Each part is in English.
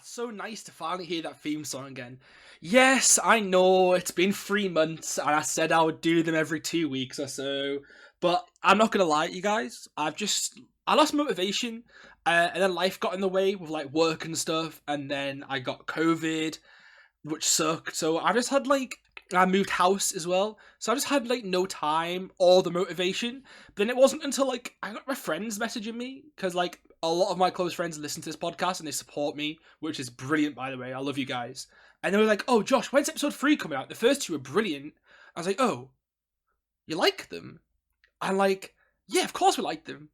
it's so nice to finally hear that theme song again. Yes, I know it's been 3 months, and I said I would do them every 2 weeks or so. But I'm not gonna lie to you guys. I lost motivation, and then life got in the way with like work and stuff, and then I got COVID, which sucked. So I moved house as well, so I just had like no time or the motivation. But then it wasn't until like I got my friends messaging me because like a lot of my close friends listen to this podcast and they support me, which is brilliant, by the way. I love you guys. And they were like, "Oh, Josh, when's episode 3 coming out? The first two are brilliant." I was like, "Oh, you like them?" I'm like, "Yeah, of course we like them."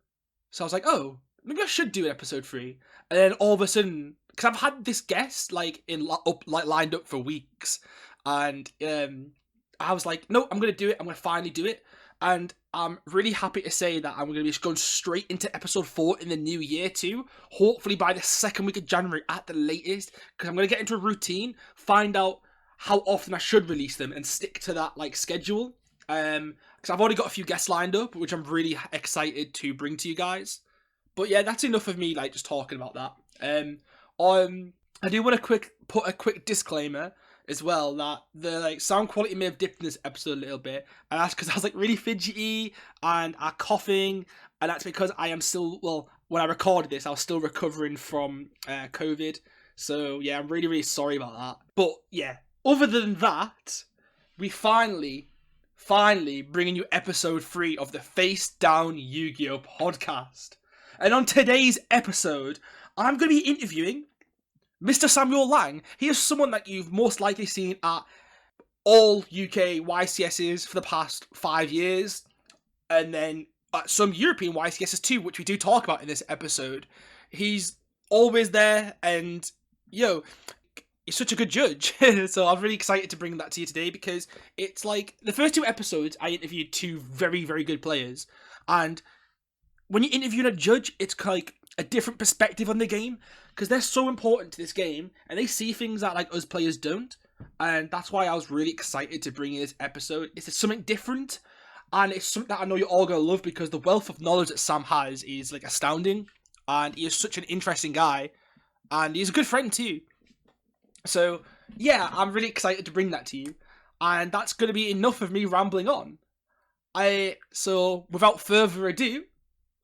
So I was like, "Oh, maybe I should do episode 3." And then all of a sudden, because I've had this guest lined up for weeks, and I was like, "No, I'm gonna do it. I'm gonna finally do it." And I'm really happy to say that I'm going to be going straight into episode 4 in the new year too. Hopefully by the second week of January at the latest, because I'm going to get into a routine, find out how often I should release them, and stick to that like schedule. Because I've already got a few guests lined up, which I'm really excited to bring to you guys. But yeah, that's enough of me like just talking about that. I do want to put a quick disclaimer as well that the like sound quality may have dipped in this episode a little bit, and that's because I was like really fidgety and coughing, and that's because I am still when I recorded this I was still recovering from COVID. So yeah, I'm really sorry about that. But yeah, other than that, we finally bringing you episode 3 of the Facedown Yu-Gi-Oh podcast. And on today's episode, I'm going to be interviewing Mr. Samuel Lang. He is someone that you've most likely seen at all UK YCSs for the past 5 years, and then at some European YCSs too, which we do talk about in this episode. He's always there, and he's such a good judge. So I'm really excited to bring that to you today, because it's like the first 2 episodes I interviewed 2 very good players, and when you interview a judge, it's like a different perspective on the game, because they're so important to this game and they see things that like us players don't. And that's why I was really excited to bring in this episode. It's something different, and it's something that I know you're all gonna love, because the wealth of knowledge that Sam has is like astounding, and he is such an interesting guy, and he's a good friend too. So yeah, I'm really excited to bring that to you, and that's gonna be enough of me rambling on. So without further ado,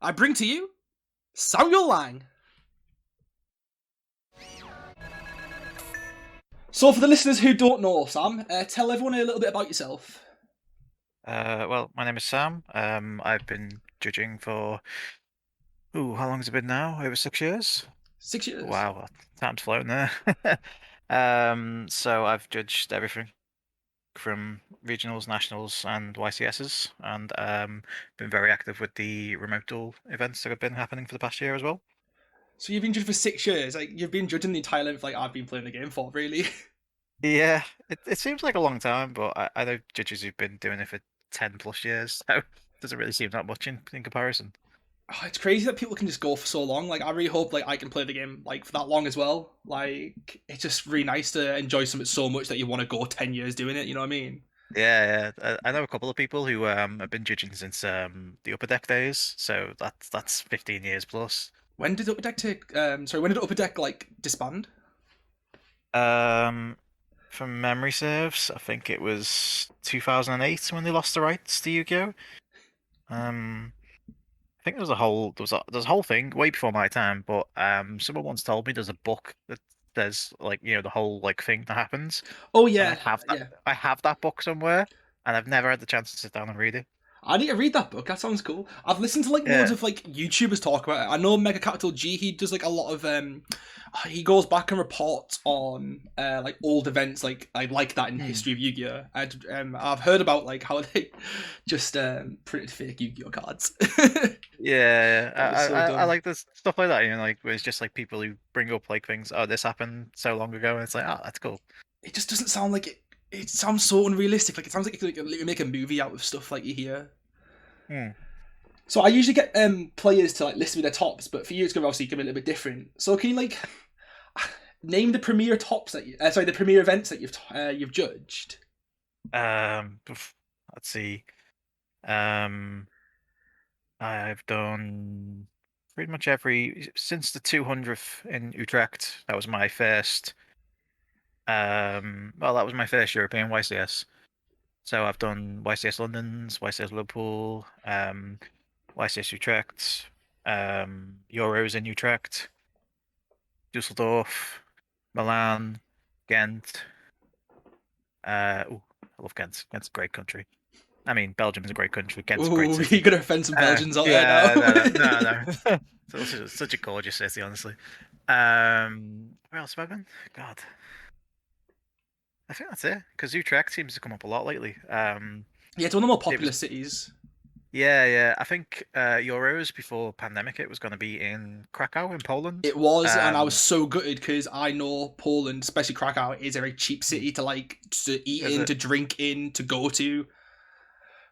I bring to you Samuel Lang. So for the listeners who don't know Sam, tell everyone a little bit about yourself. Well, my name is Sam. I've been judging for, how long has it been now? Over 6 years? 6 years. Wow, time's flown there. So I've judged everything from regionals, nationals, and YCSs, and been very active with the remote duel events that have been happening for the past year as well. So you've been judging for 6 years. Like you've been judging the entire length like I've been playing the game for, really. Yeah, it seems like a long time, but I know judges who've been doing it for 10 plus years, so it doesn't really seem that much in comparison. Oh, it's crazy that people can just go for so long. Like I really hope like I can play the game like for that long as well. Like it's just really nice to enjoy something so much that you want to go 10 years doing it. You know what I mean? Yeah. I know a couple of people who have been judging since the Upper Deck days, so that's 15 years plus. When did Upper Deck take? When did Upper Deck like disband? Um, from memory serves, I think it was 2008 when they lost the rights to Yugioh. I think there's a whole thing way before my time, but someone once told me there's a book that says like the whole like thing that happens, Oh and yeah, yeah. I have that book somewhere, and I've never had the chance to sit down and read it. I need to read that book. That sounds cool. I've listened to like loads Yeah. of like YouTubers talk about it. I know Mega Capital G. He does like a lot of he goes back and reports on like old events like that in Hmm. history of Yu-Gi-Oh. I've heard about like how they just printed fake Yu-Gi-Oh cards. Yeah, That was so I dumb. like this stuff like that, like where it's just like people who bring up like things. Oh, this happened so long ago, and it's like, oh, that's cool. It just doesn't sound like it. It sounds so unrealistic. Like it sounds like you could like, make a movie out of stuff like you hear. Hmm. So I usually get players to like list me their tops, but for you it's gonna obviously give it a little bit different. So can you like name the premier tops that the premier events that you've judged? Let's see. Um, I've done pretty much every since the 200th in Utrecht. That was my first. Well, that was my first European YCS. So I've done YCS London's, YCS Liverpool, YCS Utrecht, Euros in Utrecht, Dusseldorf, Milan, Ghent. I love Ghent. Ghent's a great country. I mean, Belgium's a great country. Ghent's a great Ooh, city. you're gonna offend some Belgians out there Yeah, no, now. no, no. So it's such a gorgeous city, honestly. Where else have I been? God, I think that's it. Because Utrecht seems to come up a lot lately. Yeah, it's one of the more It popular was, cities. yeah. I think Euros before pandemic, it was going to be in Krakow in Poland. It was, and I was Um, so gutted because I know Poland, especially Krakow, is a very cheap city to like to eat is in, it? to drink in, to go to.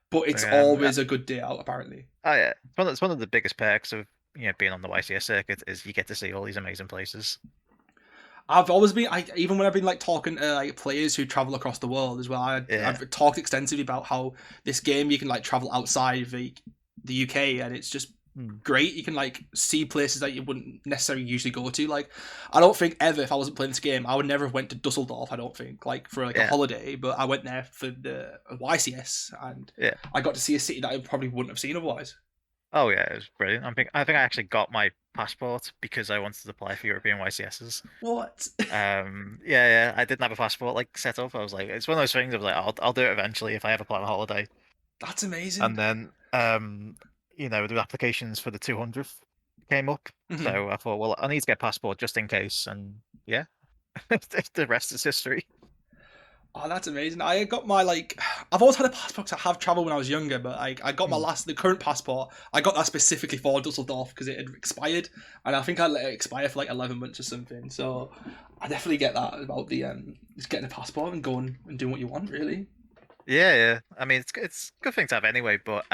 But it's Um, always a good day out, apparently. oh yeah, it's one of the biggest perks of being on the YCS circuit is you get to see all these amazing places. I've always been, even when I've been like talking to like players who travel across the world as well. Yeah. I've talked extensively about how this game you can like travel outside the UK, and it's just Hmm. great. You can like see places that you wouldn't necessarily usually go to. Like, I don't think ever if I wasn't playing this game, I would never have went to Dusseldorf. I don't think like for like a Yeah. holiday, but I went there for the YCS, and Yeah. I got to see a city that I probably wouldn't have seen otherwise. Oh yeah, it was brilliant. I think I actually got my passport because I wanted to apply for European YCSs. What? Yeah. I didn't have a passport like set up. I was like, it's one of those things. I was like, I'll do it eventually if I ever plan a holiday. That's amazing. And then, the applications for the 200th came up. Mhm. So I thought, well, I need to get a passport just in case. And yeah, the rest is history. Oh, that's amazing. I got my like, I've always had a passport 'cause I have travelled when I was younger, but I got my Mm. the current passport. I got that specifically for Dusseldorf because it had expired, and I think I let it expire for like 11 months or something. So I definitely get that about the just getting a passport and going and doing what you want, really. Yeah. I mean, it's a good thing to have anyway, but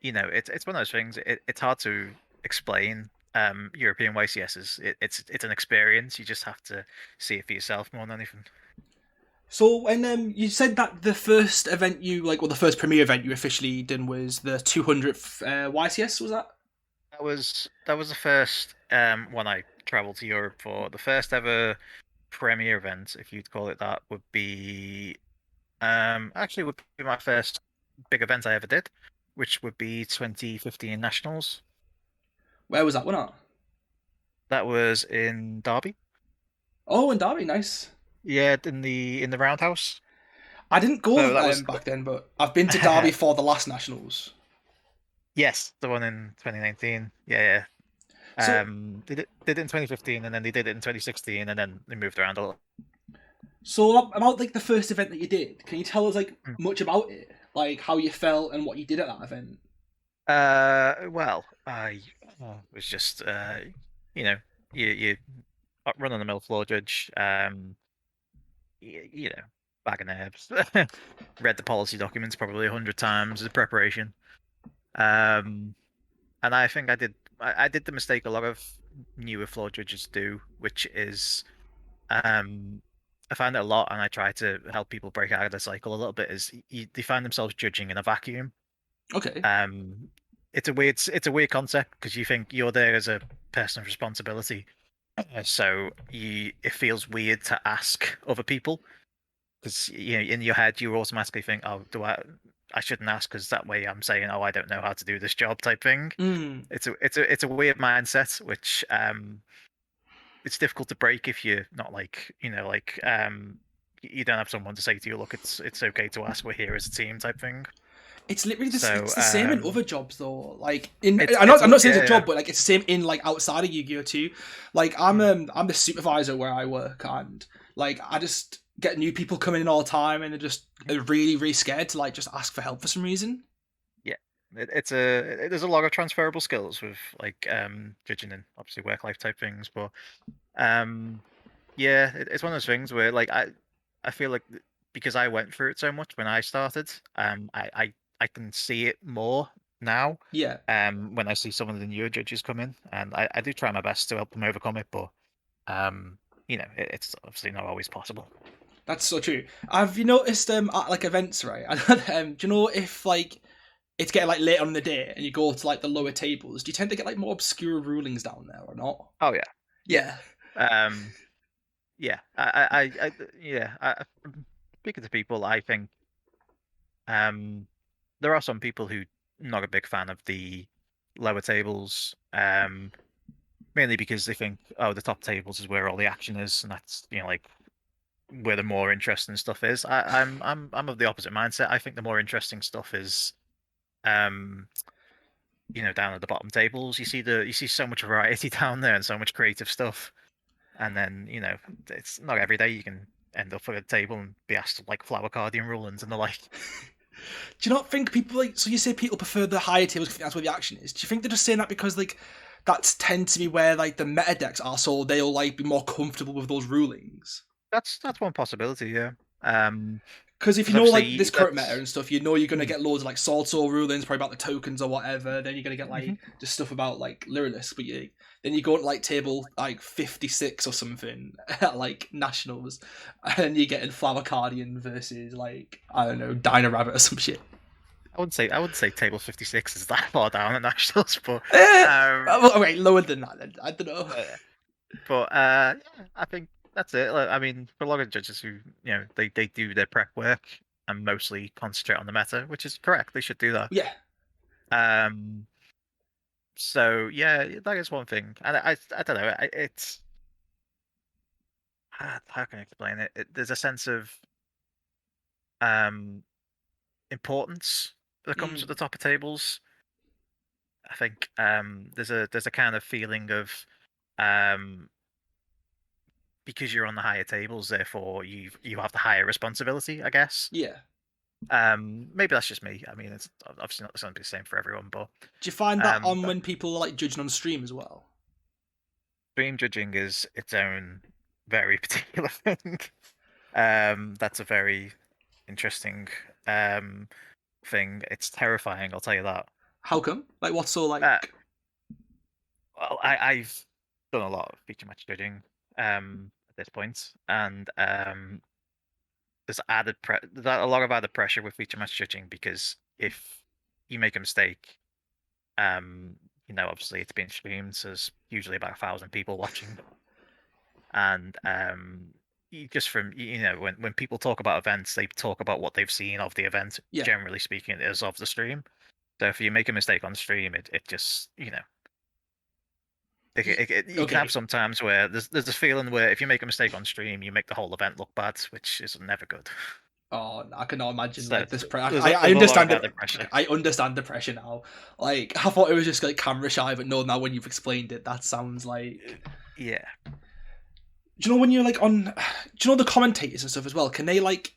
it's one of those things. It's hard to explain. European YCSs. It's an experience. You just have to see it for yourself more than anything. So when you said that the first event you like, well, the first premier event you officially done was the 200th YCS, was that? That was the first one I traveled to Europe for. The first ever premier event, if you'd call it that, would be actually would be my first big event I ever did, which would be 2015 Nationals. Where was that one at? That was in Derby. Oh, in Derby, nice. Yeah, in the Roundhouse. I didn't go So that was back then, but I've been to Derby for the last nationals. yes, the one in 2019. Yeah. So, Did it in 2015, and then they did it in 2016, and then they moved around a lot. so about like the first event that you did, can you tell us like Mm. much about it, like how you felt and what you did at that event? Well, I was just you know, you run on the mill floor judge, you know, bag of nerves. Read the policy documents probably 100 times as preparation. Um, and I think I did the mistake a lot of newer floor judges do, which is I find it a lot, and I try to help people break out of the cycle a little bit. They find themselves judging in a vacuum. Okay. Um, it's a weird concept because you think you're there as a person of responsibility, so it feels weird to ask other people because in your head you automatically think, oh, do I shouldn't ask because that way I'm saying, oh, I don't know how to do this job type thing. Mm. It's a weird mindset which it's difficult to break if you're not you don't have someone to say to you, look, it's okay to ask, we're here as a team type thing. It's literally So it's the same in other jobs though. Like in it's I'm not saying it's a yeah. job, but like it's the same in like outside of Yu-Gi-Oh too. Like Mm. I'm the supervisor where I work, and like I just get new people coming in all the time, and they're just really scared to like just ask for help for some reason. Yeah, there's a lot of transferable skills with like judging and obviously work life type things, but um yeah, it's one of those things where like I feel like because I went through it so much when I started, I can see it more now. Yeah. When I see some of the newer judges come in, and I do try my best to help them overcome it, but it's obviously not always possible. That's so true. Have you noticed at like events, right? Do you know if like it's getting like later on in the day, and you go to like the lower tables, do you tend to get like more obscure rulings down there or not? Oh yeah, yeah. Yeah. Yeah. Yeah. Speaking to people, I think there are some people who not a big fan of the lower tables. Mainly because they think, oh, the top tables is where all the action is, and that's like where the more interesting stuff is. I'm of the opposite mindset. I think the more interesting stuff is um down at the bottom tables. You see so much variety down there and so much creative stuff. And then, it's not every day you can end up at a table and be asked to like flower cardian rulings and the like. Do you not think people like? So you say people prefer the higher tables because that's where the action is. Do you think they're just saying that because like that's tend to be where like the meta decks are, so they'll like be more comfortable with those rulings? That's one possibility, yeah. Because if you Because know like obviously this current meta that's and stuff, you know you're gonna mm, get loads of like sword soul rulings, probably about the tokens or whatever. Then you're gonna get mhm. like just stuff about like Lyrillist, but then you go to like table like 56 or something at like nationals, and you're getting Flower Cardian versus like I don't know Dino Rabbit or some shit. I wouldn't say table 56 is that far down at nationals, but Eh, um, well, okay, lower than that. Then I don't know. uh, yeah, I think that's it. Like, I mean, for a lot of judges who they do their prep work and mostly concentrate on the meta, which is correct. They should do that. Yeah. Um, so yeah, that is one thing, and I don't know. It's how can I explain it? There's a sense of um importance that comes Mm, with the top of tables. I think there's a kind of feeling of um because you're on the higher tables, therefore you have the higher responsibility, I guess. yeah. Maybe that's just me. I mean, it's obviously not going to be the same for everyone, but Do you find that on but when people are like judging on stream as well? stream judging is its own very particular thing. That's a very interesting thing. It's terrifying, I'll tell you that. How come? Like, what's so Uh, like? well, I've done a lot of feature match judging at this point, and there's a lot of added pressure with feature match judging because if you make a mistake, um, obviously it's being streamed, so there's usually about 1,000 people watching, and just from when people talk about events, they talk about what they've seen of the event. Yeah. Generally speaking, is of the stream. So if you make a mistake on stream, it just you can have Okay. sometimes where there's this feeling where if you make a mistake on stream, you make the whole event look bad, which is never good. Oh, I cannot imagine So like this. I there's a lot of understand it. added pressure. I understand the pressure now. Like I thought it was just like camera shy, but no. Now when you've explained it, that sounds like. Yeah. Do you know when you're like on? Do you know the commentators and stuff as well? Can they like?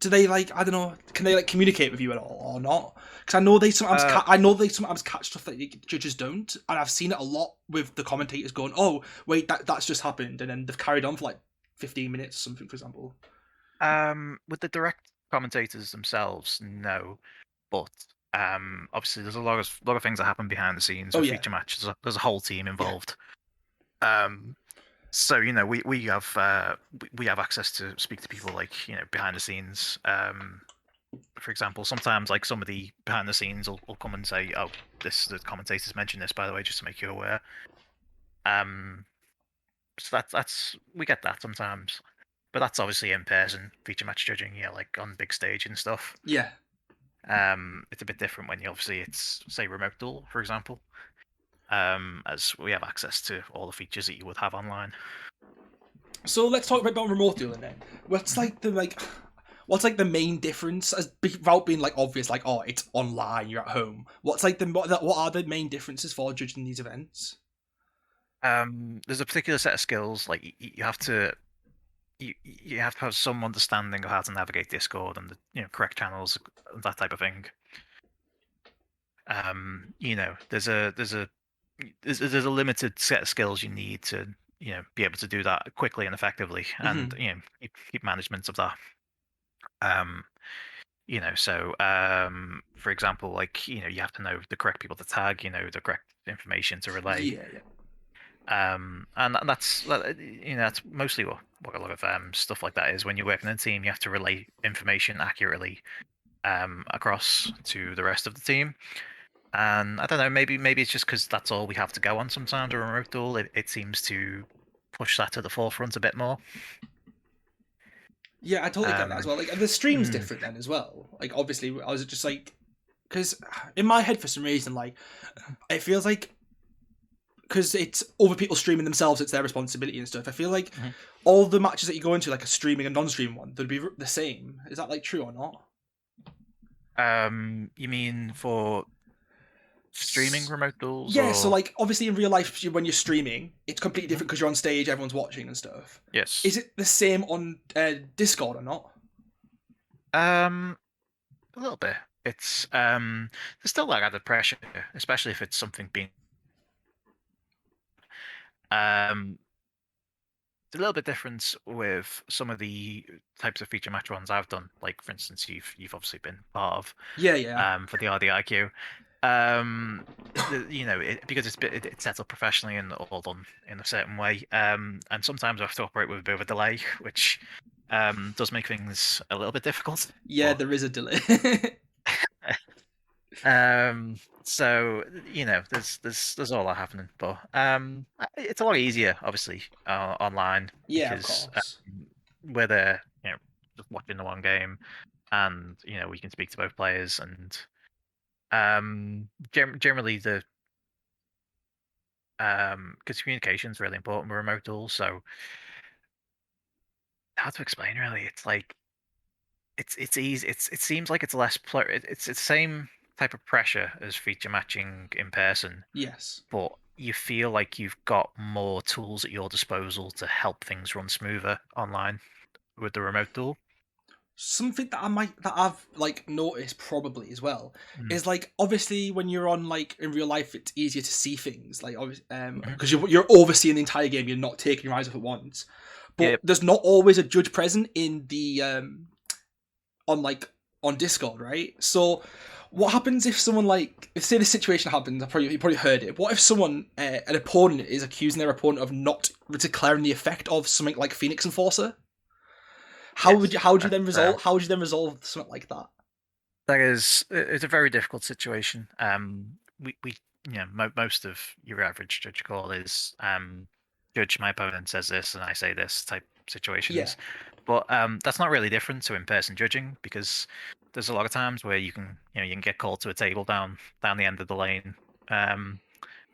Do they like? I don't know. Can they like communicate with you at all or not? Because I know they sometimes. I know they sometimes catch stuff that the judges don't, and I've seen it a lot with the commentators going, "Oh, wait, that's just happened," and then they've carried on for like 15 minutes or something, for example. With the direct commentators themselves, no, but obviously there's a lot of things that happen behind the scenes Oh with yeah, feature matches. There's a whole team yeah, involved. Um, so we have access to speak to people like behind the scenes. For example, sometimes like some of the behind the scenes will come and say, "Oh, the commentators mentioned this, by the way, just to make you aware." Um, so that's we get that sometimes, but that's obviously in person feature match judging, like on big stage and stuff. yeah. It's a bit different when it's say remote duel, for example. As we have access to all the features that you would have online. So let's talk about remote dueling then. What's Mhm. like the like? What's like the main difference, as without being like obvious, like oh, it's online, you're at home. What's like what are the main differences for judging these events? There's a particular set of skills like you have to you have to have some understanding of how to navigate Discord and the correct channels and that type of thing. There's a limited set of skills you need to be able to do that quickly and effectively, and Hmm. keep management of that. Um, so for example, like you have to know the correct people to tag, the correct information to relay. Yeah, yeah, And that's mostly what a lot of stuff like that is. When you're working in a team, you have to relay information accurately across to the rest of the team. And I don't know, maybe it's just because that's all we have to go on sometimes. A remote duel, it seems to push that to the forefront a bit more. Yeah, I totally get that as Um, well. Like the stream's mm, different then as well. Like obviously, I was just like, because in my head for some reason, like it feels like because it's other people streaming themselves, it's their responsibility and stuff. I feel like mhm. all the matches that you go into, like a streaming and non-streaming one, they'd be the same. Is that like true or not? You mean for streaming remote duels Yeah, so or like obviously in real life when you're streaming, it's completely Mhm. different because you're on stage, everyone's watching and stuff. Yes. Is it the same on Discord or not? Um, a little bit. It's there's still that added pressure, especially if it's something being um it's a little bit different with some of the types of feature match ones I've done. Like for instance, you've obviously been part of Yeah, yeah, for the RDIQ. Because it's set up professionally and all done in a certain way. And sometimes I have to operate with a bit of a delay, which does make things a little bit difficult. yeah. But There is a delay. so there's all that happening, but it's a lot easier, obviously, online Yeah, of because course. we're there, just watching the one game, and we can speak to both players, and generally the because communication is really important with remote duels. So how to explain really? It's like it's easy. It seems like it's less it's the same type of pressure as feature matching in person, Yes. but you feel like you've got more tools at your disposal to help things run smoother online with the remote duel. Something that I've like noticed probably as well Mm. is like obviously when you're on like in real life it's easier to see things like Mhm. because you're overseeing the entire game, you're not taking your eyes off at once, but Yep. there's not always a judge present in the on like on Discord, right? So what happens if someone like if say this situation happens? You probably heard it. What if someone an opponent is accusing their opponent of not declaring the effect of something like Phoenix Enforcer? Yes. How would you then resolve something like that? That is, it's a very difficult situation. We most of your average judge call is judge, my opponent says this and I say this type Yeah. situations, but that's not really different to in-person judging because there's a lot of times where you can get called to a table down the end of the lane, um,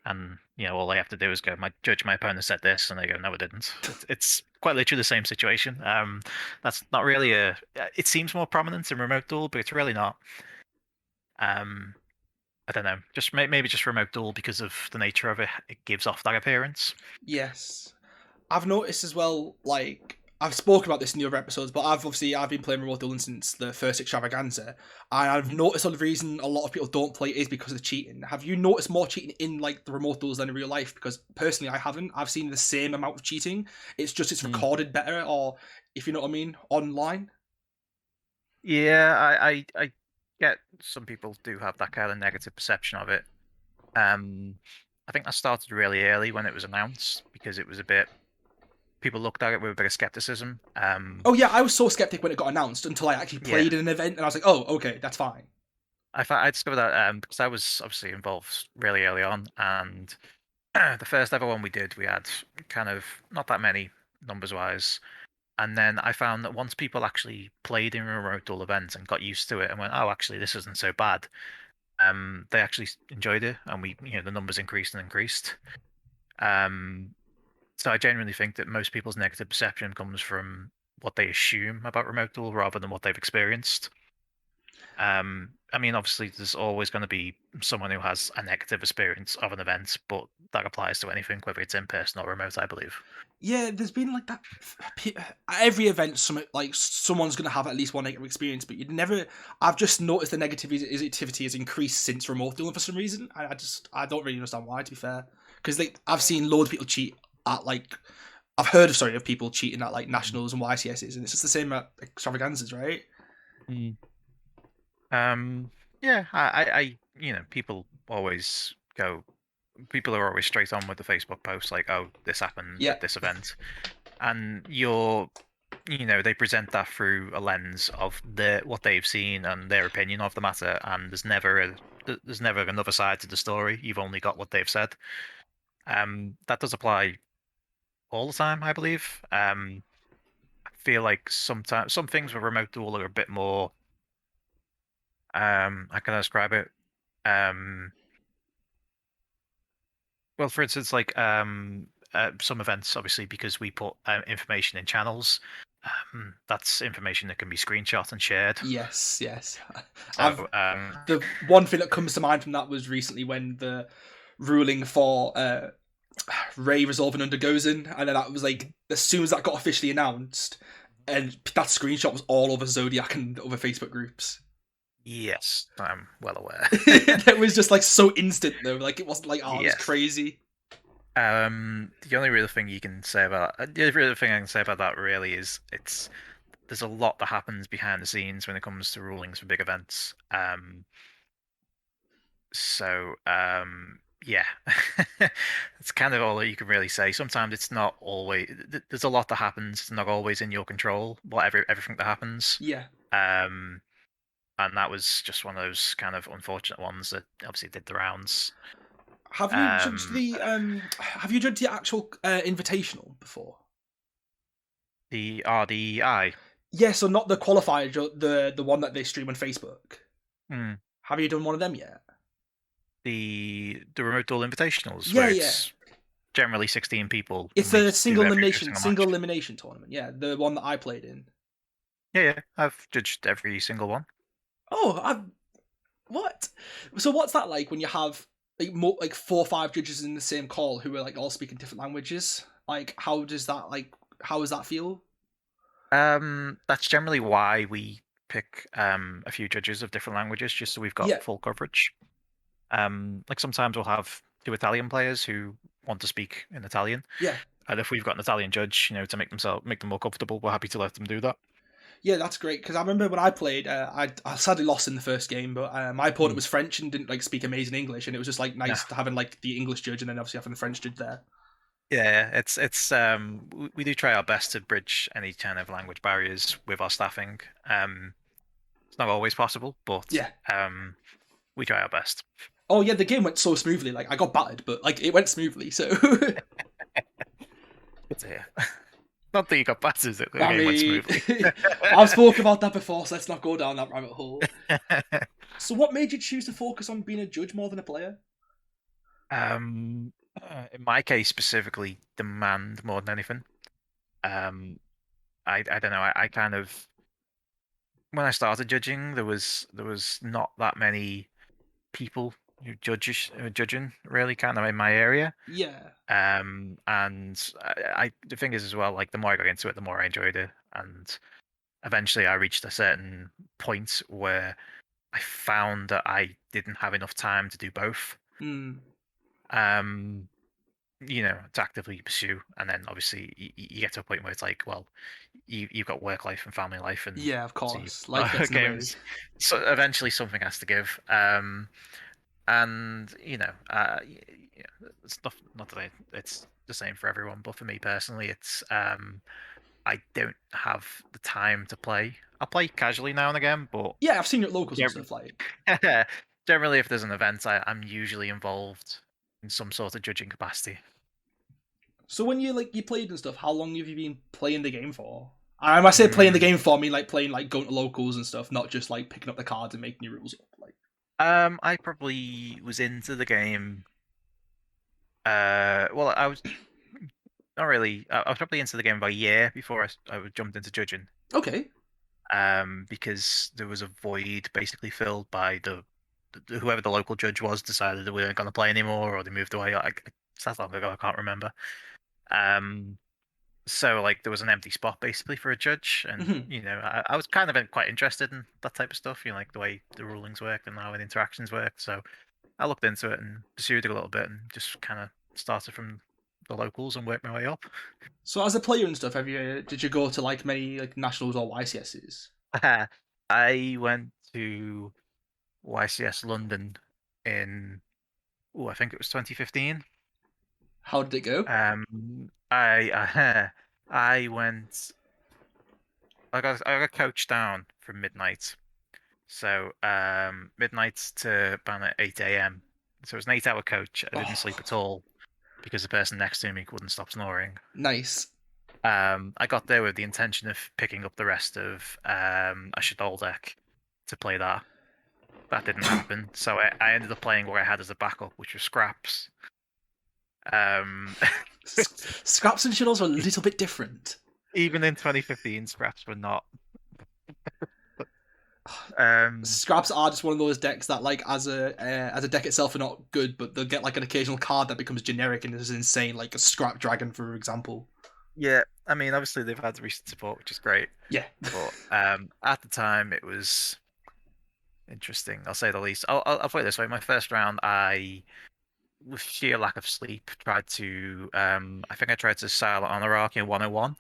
and all they have to do is go, my opponent said this, and they go, no, it didn't. It's quite literally the same situation. That's not really it seems more prominent in remote duel, but it's really not. um I don't know, just maybe just remote duel because of the nature of it. It gives off that appearance. Yes. I've noticed as well, like I've spoken about this in the other episodes, but I've been playing Remote Dueling since the first extravaganza, and I've Mhm. noticed the reason a lot of people don't play it is because of the cheating. Have you noticed more cheating in like the remote duels than in real life? Because personally, I haven't. I've seen the same amount of cheating. It's just it's Mm. recorded better, or if you know what I mean, online. Yeah, I get some people do have that kind of negative perception of it. I think that started really early when it was announced because it was a bit people looked at it with a bit of skepticism. Oh yeah, I was so skeptic when it got announced until I actually Yeah, played in an event, and I was like, oh okay, that's fine. I discovered that because I was obviously involved really early on, and the first ever one we did, we had kind of not that many numbers wise. And then I found that once people actually played in remote dual events and got used to it and went, oh, actually, this isn't so bad, they actually enjoyed it, and the numbers increased and increased. Um, so I genuinely think that most people's negative perception comes from what they assume about remote dual rather than what they've experienced. I mean, obviously, there's always going to be someone who has a negative experience of an event, but that applies to anything, whether it's in person or remote, I believe. Yeah, there's been like that. At every event, some like someone's gonna have at least one negative experience, but you'd never. I've just noticed the negativity has increased since remote dealing for some reason. I don't really understand why. To be fair, because like I've seen loads of people cheat at like I've heard of people cheating at like nationals and YCSs, and it's just the same at extravaganzas, right? Mm. Um, yeah, people always go. People are always straight on with the Facebook posts like, "Oh, this happened Yeah, at this event," and you're they present that through a lens of what they've seen and their opinion of the matter, and there's never another side to the story. You've only got what they've said. That does apply all the time, I believe. I feel like sometimes some things with remote duel are a bit more. How can I describe it? Um, well, for instance, like some events, obviously, because we put information in channels, that's information that can be screenshot and shared. Yes, yes. I've So, the one thing that comes to mind from that was recently when the ruling for Ray resolving under Gozen, and then that was like as soon as that got officially announced, and that screenshot was all over Zodiac and other Facebook groups. yes, I'm well aware. That was just like so instant though. Like it wasn't like, oh, it was Yes. crazy. The only real thing you can say about the only real thing I can say about that really is there's a lot that happens behind the scenes when it comes to rulings for big events. So yeah, it's kind of all that you can really say. Sometimes it's not always. There's a lot that happens. It's not always in your control. Everything that happens. Yeah. Um, and that was just one of those kind of unfortunate ones that obviously did the rounds. Have you judged Um, the Have you judged the actual invitational before? the RDI. Yeah, so not the qualifier, the one that they stream on Facebook. Hmm. Have you done one of them yet? The remote duel invitationals Yeah, where yeah. it's generally 16 people and It's we a do every single single match. elimination tournament. Yeah, the one that I played in. Yeah, I've judged every single one. Oh, I what? So what's that like when you have like 4 or 5 judges in the same call who are like all speaking different languages? Like, how does that how does that feel? That's generally why we pick a few judges of different languages, just so we've got Yeah, full coverage. Like sometimes we'll have two Italian players who want to speak in Italian, yeah, and if we've got an Italian judge, to make them more comfortable, we're happy to let them do that. yeah. That's great because I remember when I played, I sadly lost in the first game, but my opponent Hmm. was French and didn't like speak amazing English, and it was just like No. nice to having like the English judge and then obviously having the French judge there. Yeah, it's we do try our best to bridge any kind of language barriers with our staffing. It's not always possible, but Yeah. we try our best. Oh yeah, the game went so smoothly. Like I got battered, but like it went smoothly. So Good to hear. Not that you got battered, the I game went mean, smoothly. I've spoken about that before, so let's not go down that rabbit hole. So, what made you choose to focus on being a judge more than a player? Um, in my case specifically, demand more than anything. Um, I don't know. I kind of when I started judging, there was not that many people who judging really kind of in my area. Yeah. And the thing is as well, like the more I got into it, the more I enjoyed it, and eventually I reached a certain point where I found that I didn't have enough time to do both. Mm. Um, to actively pursue, and then obviously you get to a point where it's like, well, you've got work life and family life, and Yeah, of so you've course. Life got gets in the way. games. So eventually something has to give. And it's not that it's the same for everyone, but for me personally, it's I don't have the time to play. I'll play casually now and again, but Yeah, I've seen you at locals and gen- stuff like. generally, if there's an event, I'm usually involved in some sort of judging capacity. So when you played and stuff, how long have you been playing the game for? I say playing the Mm, game for, I mean like playing like going to locals and stuff, not just like picking up the cards and making your rules up. Like, I probably was into the game. Well, I was not really. I was probably into the game about a year before I jumped into judging. okay. Because there was a void basically filled by whoever the local judge was decided that we weren't going to play anymore, or they moved away. It's that long ago, I can't remember. Um, so like there was an empty spot basically for a judge, and Mhm. I was kind of quite interested in that type of stuff, like the way the rulings work and how the interactions work. So I looked into it and pursued it a little bit, and just kind of started from the locals and worked my way up. So as a player and stuff, did you go to like many like nationals or YCSs? I went to YCS London in I think it was 2015. How did it go? I I went. I got a coach down from midnight. So midnight to about 8 a.m. So it was an 8-hour coach. I didn't sleep Oh, at all because the person next to me wouldn't stop snoring. nice. I got there with the intention of picking up the rest of a deck to play that. That didn't happen. So I ended up playing what I had as a backup, which was scraps. Um, Scraps and Shadows are a little bit different. even in 2015, scraps were not. Um, Scraps are just one of those decks that, like, as a deck itself, are not good, but they'll get like an occasional card that becomes generic and is insane, like a Scrap Dragon, for example. yeah, I mean, obviously they've had recent support, which is great. Yeah. But at the time, it was interesting. I'll say the least. I'll put it this way: my first round, I, with sheer lack of sleep, tried to. I think I tried to Silent Honorarchy in 101.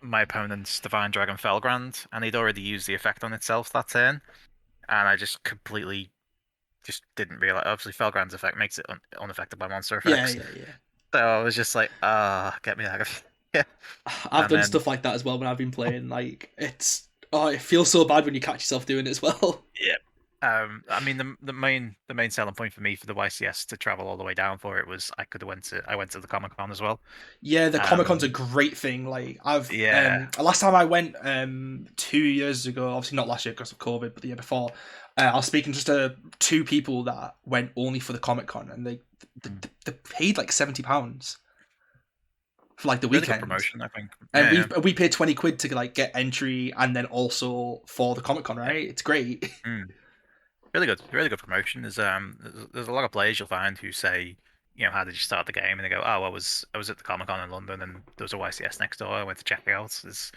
My opponent's Divine Dragon Felgrand, and he'd already used the effect on itself that turn, and I just completely just didn't realize. Obviously, Felgrand's effect makes it unaffected by monster Yeah, effects. yeah, yeah. So I was just like, get me out of here. I've And done then, stuff like that as well when I've been playing. Like, it feels so bad when you catch yourself doing it as well. yeah. I mean, the main selling point for me for the YCS to travel all the way down for it was I went to the Comic Con as well. Yeah, the Comic Con's a Um, great thing. Like, I've yeah. last time I went 2 years ago, obviously not last year because of COVID, but the year before, I was speaking just to two people that went only for the Comic Con, and they, Mm. they paid like £70 for like the Really good weekend, promotion, I think. and Yeah, we yeah. we paid £20 to like get entry and then also for the Comic Con. Right, it's great. Mm. Really good promotion. There's a lot of players you'll find who say, how did you start the game? And they go, oh, I was at the Comic Con in London, and there was a YCS next door. I went to check it out. There's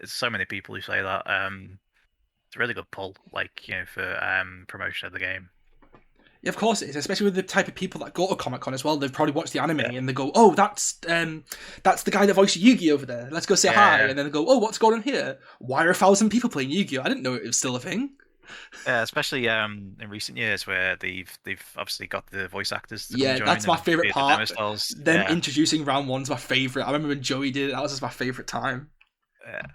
so many people who say that. It's a really good pull, like for promotion of the game. Yeah, of course it is, especially with the type of people that go to Comic Con as well. They've probably watched the anime Yeah, and they go, "Oh, that's the guy that voiced Yugioh over there. Let's go say hi." yeah, And then they go, "Oh, what's going on here? Why are 1,000 people playing Yugioh? I didn't know it was still a thing." yeah. Especially in recent years where they've obviously got the voice actors to come and Yeah, join that's my and favorite be the demo part. styles. Them Yeah, introducing round one's my favorite. I remember when Joey did it. That was just my favorite time. yeah.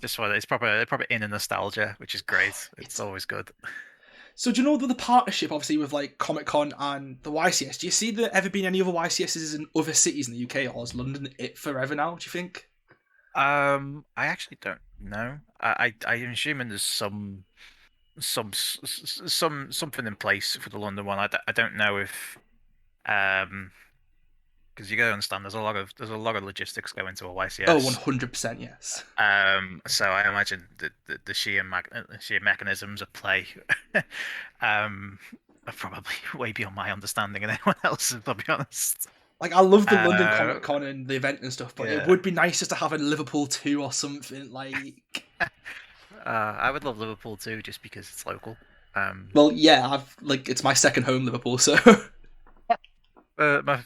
Just for it's proper inner nostalgia, which is great. It's It's always good. so. Do you know the partnership, obviously, with like Comic Con and the YCS? Do you see there ever been any other YCSs in other cities in the UK, or is London it forever now? Do you think? I actually don't know. I'm assuming there's something in place for the London one. I don't know if um because you gotta understand there's a lot of logistics go into a Oh, YCS. 100% yes. So I imagine the sheer mechanisms at play um are probably way beyond my understanding and anyone else's, I'll be honest. Like, I love the London Uh, Comic Con and the event and stuff, but it yeah. would be nice just to have a Liverpool 2 or something. Like, I would love Liverpool too, just because it's local. Um, well, yeah, it's my second home, Liverpool, so. the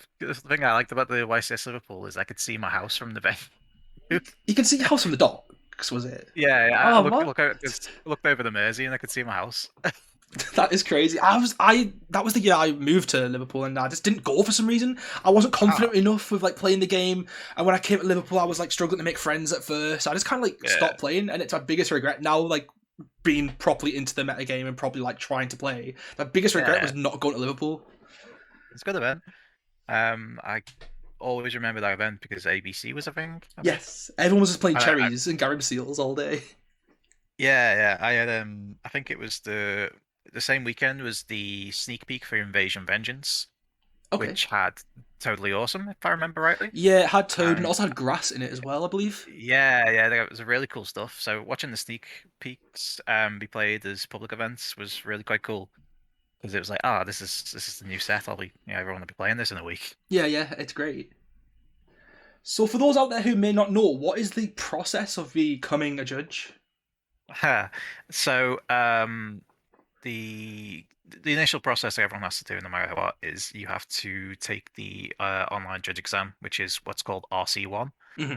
thing I liked about the YCS Liverpool is I could see my house from the venue. You can see your house from the docks, was it? Yeah, yeah, I Oh, what? looked over the Mersey and I could see my house. That is crazy. That was the year I moved to Liverpool, and I just didn't go for some reason. I wasn't Oh, confident enough with like playing the game, and when I came to Liverpool, I was like struggling to make friends at first. I just kind of like yeah, stopped playing, and it's my biggest regret now. Like being properly into the meta game and probably like trying to play. My biggest regret yeah, was not going to Liverpool. it's a good event. I always remember that event because ABC was a thing, I think. Yes, everyone was just playing I cherries and Garim Seals all day. Yeah, yeah, I had I think it was the same weekend was the sneak peek for Invasion Vengeance, Okay. which had Totally Awesome, if I remember rightly. Yeah, it had Toad and And also had grass in it as well, I believe. yeah, yeah, that was really cool stuff. So watching the sneak peeks be played as public events was really quite cool because it was like, this is the new set. Everyone will be playing this in a week. Yeah, yeah, it's great. So for those out there who may not know, what is the process of becoming a judge? So the initial process everyone has to do, no matter what, is you have to take the online judge exam, which is what's called RC1. Hmm.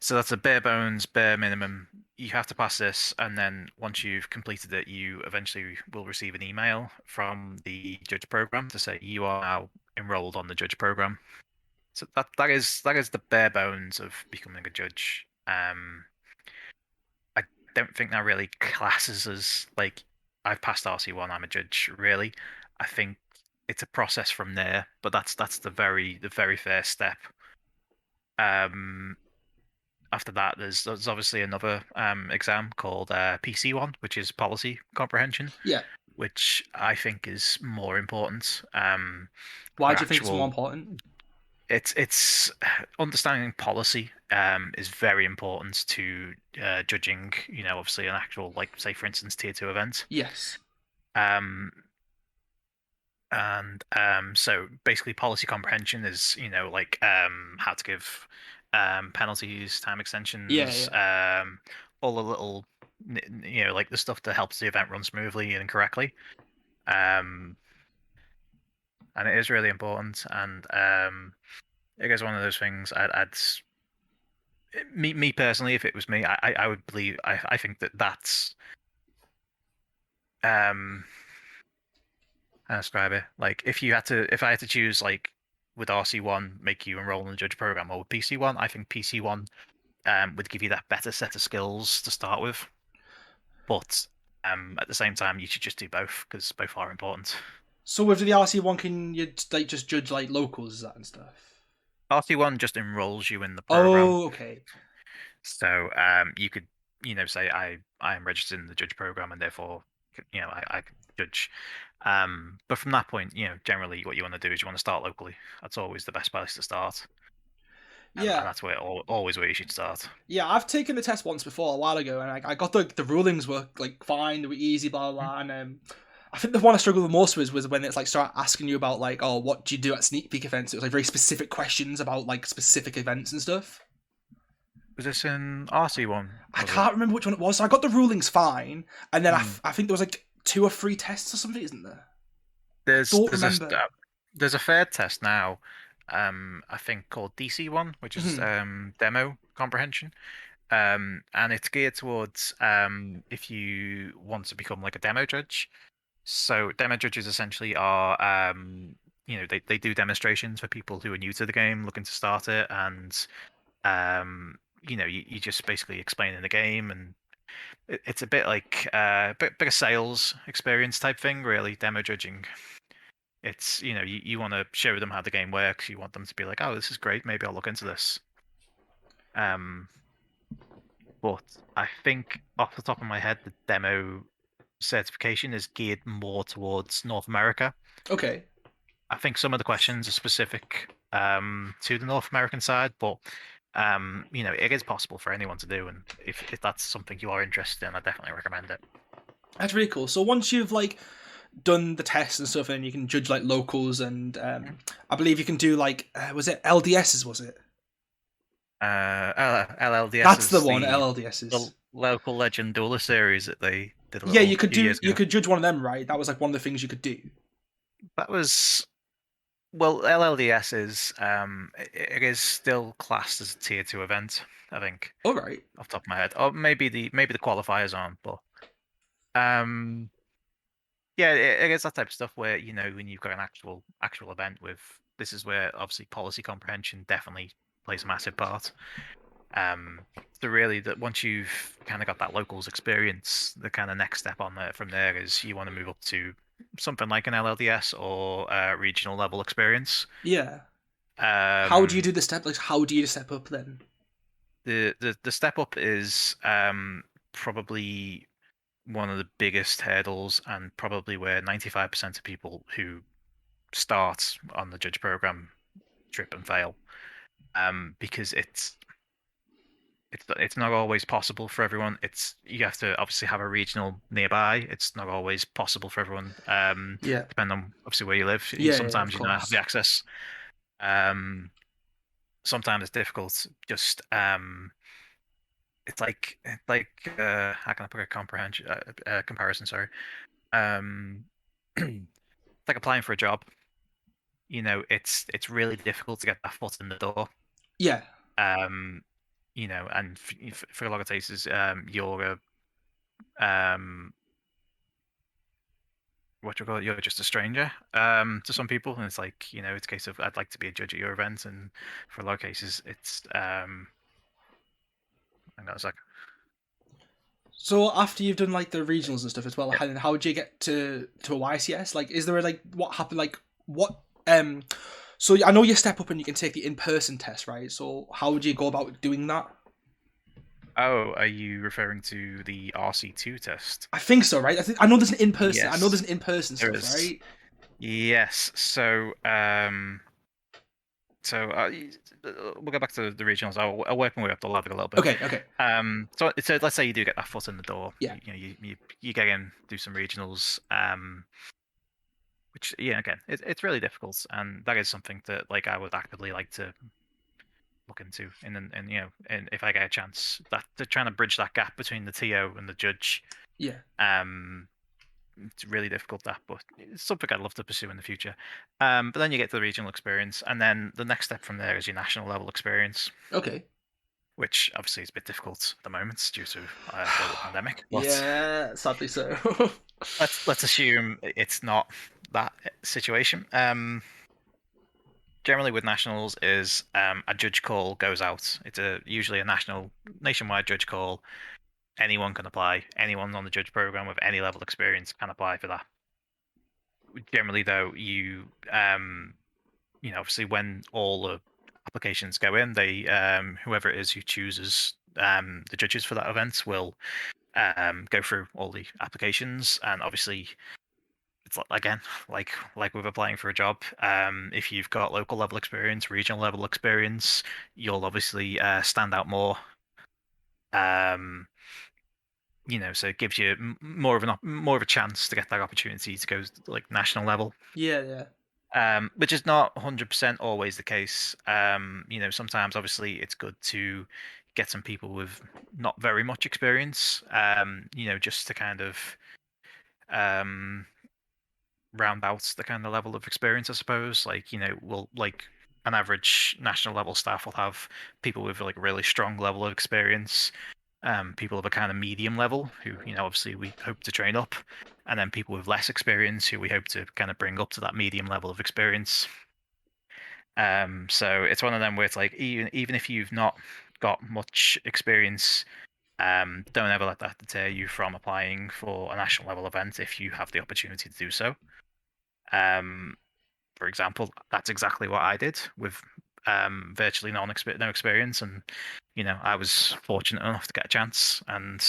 So that's a bare bones, bare minimum. You have to pass this, and then once you've completed it, you eventually will receive an email from the judge program to say you are now enrolled on the judge program. So that is the bare bones of becoming a judge. Um, I don't think that really classes as like I've passed RC1, I'm a judge, really. I think it's a process from there, but that's the very first step. Um, After that, there's obviously another exam called PC1, which is policy comprehension, Yeah. which I think is more important Why for do you think it's more actual. important? It's understanding policy is very important to judging, obviously an actual, like, say for instance, tier 2 event. Yes. Um, and so basically policy comprehension is, like, how to give penalties, time Yeah, extensions, yeah. all the little, like the stuff that helps the event run smoothly and correctly. Um, and it is really important. And it is one of those things I'd me personally, if it was me, I would believe, I think that's how to describe it. Like, if I had to choose, like, would RC1 make you enroll in the judge program or would PC1? I think PC1 would give you that better set of skills to start with. But at the same time, you should just do both because both are important. So with the RC1, can you like just judge like locals that and stuff? RC1 just enrolls you in the program. Oh, okay. So you could, say I am registered in the judge program and therefore, I can judge. But from that point, generally what you want to do is you want to start locally. That's always the best place to start, and Yeah. that's always where you should start. Yeah, I've taken the test once before a while ago, and I got the rulings were like fine, they were easy, blah blah, blah. And I think the one I struggled with most was when it's like start asking you about like, oh, what do you do at sneak peek events? It was like very specific questions about like specific events and stuff. Was this in RC1? I Was it? can't remember which one it was. So I got the rulings fine, and then Hmm. I think there was like 2 or 3 tests or something, isn't there? I There's don't there's a remember. there's a third test now, I think called DC1, which is Mhm. demo comprehension. And it's geared towards if you want to become like a demo judge. So demo judges essentially are they do demonstrations for people who are new to the game looking to start it, and you just basically explain in the game, and it's a bit like bit of sales experience type thing, really. Demo judging. It's, you want to show them how the game works. You want them to be like, oh, this is great. Maybe I'll look into this. Um, but I think off the top of my head, the demo certification is geared more towards North America. Okay. I think some of the questions are specific to the North American side, but it is possible for anyone to do, and if that's something you are interested in, I definitely recommend it. That's really cool. So once you've like done the tests and stuff, and you can judge like locals, and I believe you can do like was it LDSs? Was it? LLDS That's the is one. the LLDSs. local legend dueler series that they did a Yeah, little few years you ago. could judge one of them, right? That was like one of the things you could do. That was Well, LLDS is it is still classed as a tier 2 event, I think, All right. off the top of my head. Or maybe the qualifiers aren't, but um yeah, it is that type of stuff where, when you've got an actual event with, this is where obviously policy comprehension definitely plays a massive part. So really, that once you've kind of got that locals experience, the kind of next step on there from there is you want to move up to something like an LLDS or regional level experience. Yeah. How do you Um, do the step? Like, how do you step up then? the step up is probably one of the biggest hurdles, and probably where 95% of people who start on the judge program trip and fail. Because it's not always possible for everyone. You have to obviously have a regional nearby. It's not always possible for everyone, Yeah. depending on obviously where you live. Yeah, of Sometimes you don't have the course. access. Um, Sometimes it's difficult. Just it's like how can I put a comprehension comparison? Sorry. It's like applying for a job. It's really difficult to get that foot in the door. Yeah. Um, and for a lot of cases, you're um what you call it, you're just a stranger to some people, and it's like, it's a case of, I'd like to be a judge at your event, and for a lot of cases it's hang on a sec. So after you've done like the regionals and stuff as well, Yeah. how would you get to a YCS? Like, is there a, like what happened? Like what? So I know you step up and you can take the in-person test, right? So how would you go about doing that? Oh, are you referring to the RC2 test? I think so, right? I know there's an in-person. I know there's Yes, an in-person there stuff, is. right? Yes. So we'll go back to the regionals. I'll work my way up the ladder a little bit. Okay, okay, So let's say you do get that foot in the door. yeah, You get in, do some regionals. Which yeah, again, it's really difficult, and that is something that like I would actively like to look into, and and if I get a chance, that they're trying to bridge that gap between the TO and the judge. yeah, Um, it's really difficult that, but it's something I'd love to pursue in the future. But then you get to the regional experience, and then the next step from there is your national level experience, okay, which obviously is a bit difficult at the moment due to global pandemic. But yeah. Sadly, so. let's assume it's not that situation. Generally with nationals is a judge call goes out. It's usually a nationwide judge call. Anyone can apply. Anyone on the judge program with any level of experience can apply for that. Generally, though, obviously when all the applications go in, they whoever it is who chooses the judges for that event will go through all the applications, and obviously it's again like with applying for a job. If you've got local level experience, regional level experience, you'll obviously stand out more. Um, so it gives you more of a chance to get that opportunity to go like national level. Yeah, yeah, Which is not 100% always the case. Sometimes obviously it's good to get some people with not very much experience. Just to kind of um round out the kind of level of experience, I suppose. Like, we'll like an average national level staff will have people with like really strong level of experience, people of a kind of medium level who, obviously we hope to train up, and then people with less experience who we hope to kind of bring up to that medium level of experience. So it's one of them where it's like even if you've not got much experience, don't ever let that deter you from applying for a national level event if you have the opportunity to do so. Um, for example, that's exactly what I did with virtually no experience, and I was fortunate enough to get a chance, and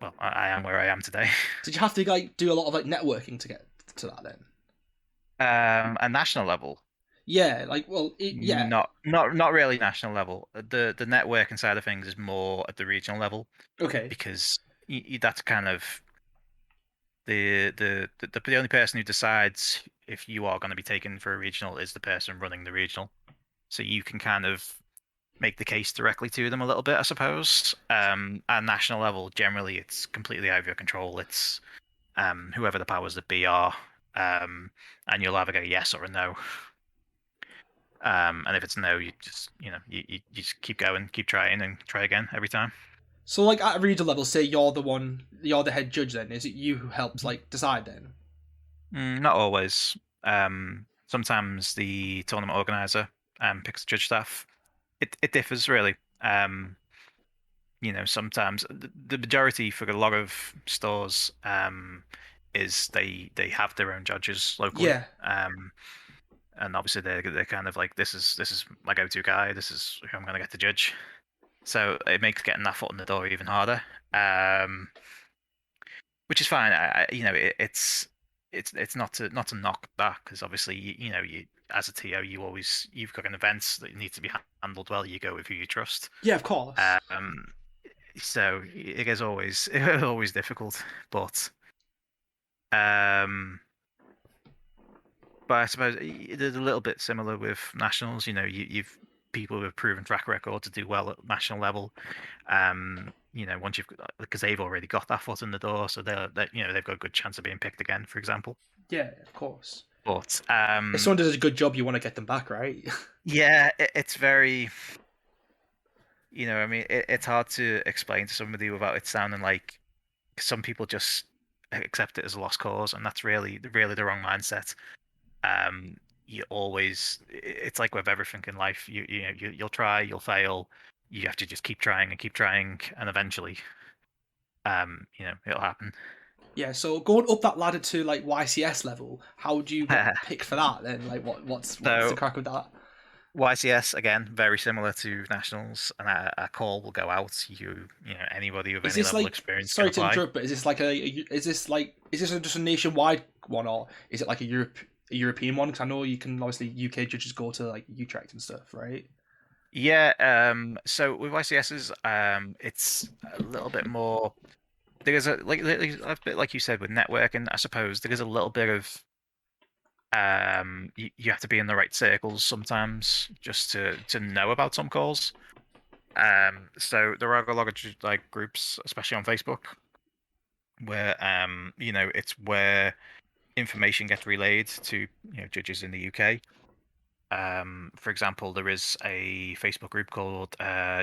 well, I am where I am today. Did you have to like do a lot of like networking to get to that then? A national level, Yeah, like well, yeah, not really national level. The networking side of things is more at the regional level okay, because that's kind of the only person who decides if you are going to be taken for a regional is the person running the regional. So you can kind of make the case directly to them a little bit, I suppose. At national level, generally, it's completely out of your control. It's whoever the powers that be are, and you'll either get a yes or a no. And if it's no, you just you just keep going, keep trying, and try again every time. so like at a regional level, say you're the head judge. Then is it you who helps like decide then? Not always. Sometimes the tournament organizer picks judge staff. It differs really. Sometimes the majority for a lot of stores is they have their own judges locally. Yeah. And obviously they're kind of like this is my go-to guy. This is who I'm going to get to judge. So it makes getting that foot in the door even harder. Which is fine. It's not to knock that because obviously you as a TO you've got an event that needs to be handled well. You go with who you trust. Yeah, of course. Um, so it is always always difficult, but um, I suppose it is a little bit similar with nationals. You've people with a proven track record to do well at national level. Once you've because they've already got that foot in the door, so they've got a good chance of being picked again, for example. Yeah, of course. But If someone does a good job, you want to get them back, right? yeah, it's very I mean, it's hard to explain to somebody without it sounding like some people just accept it as a lost cause, and that's really the wrong mindset. You always, it's like with everything in life. You'll try, you'll fail, you have to just keep trying, and eventually, it'll happen. Yeah, so going up that ladder to like YCS level, how do you get picked for that then? Like what's the So crack with that? YCS again, very similar to nationals, and a call will go out. Anybody with Is any this level of like, experience can sorry to apply. interrupt, but is this like is this just a nationwide one, or is it like a European one? Because I know you can obviously UK judges go to like Utrecht and stuff, right? Yeah. So with YCSs, it's a little bit more. There's a bit like you said with networking. I suppose there is a little bit of you have to be in the right circles sometimes just to know about some calls. So there are a lot of like groups, especially on Facebook, where it's where information gets relayed to judges in the UK. For example, there is a Facebook group called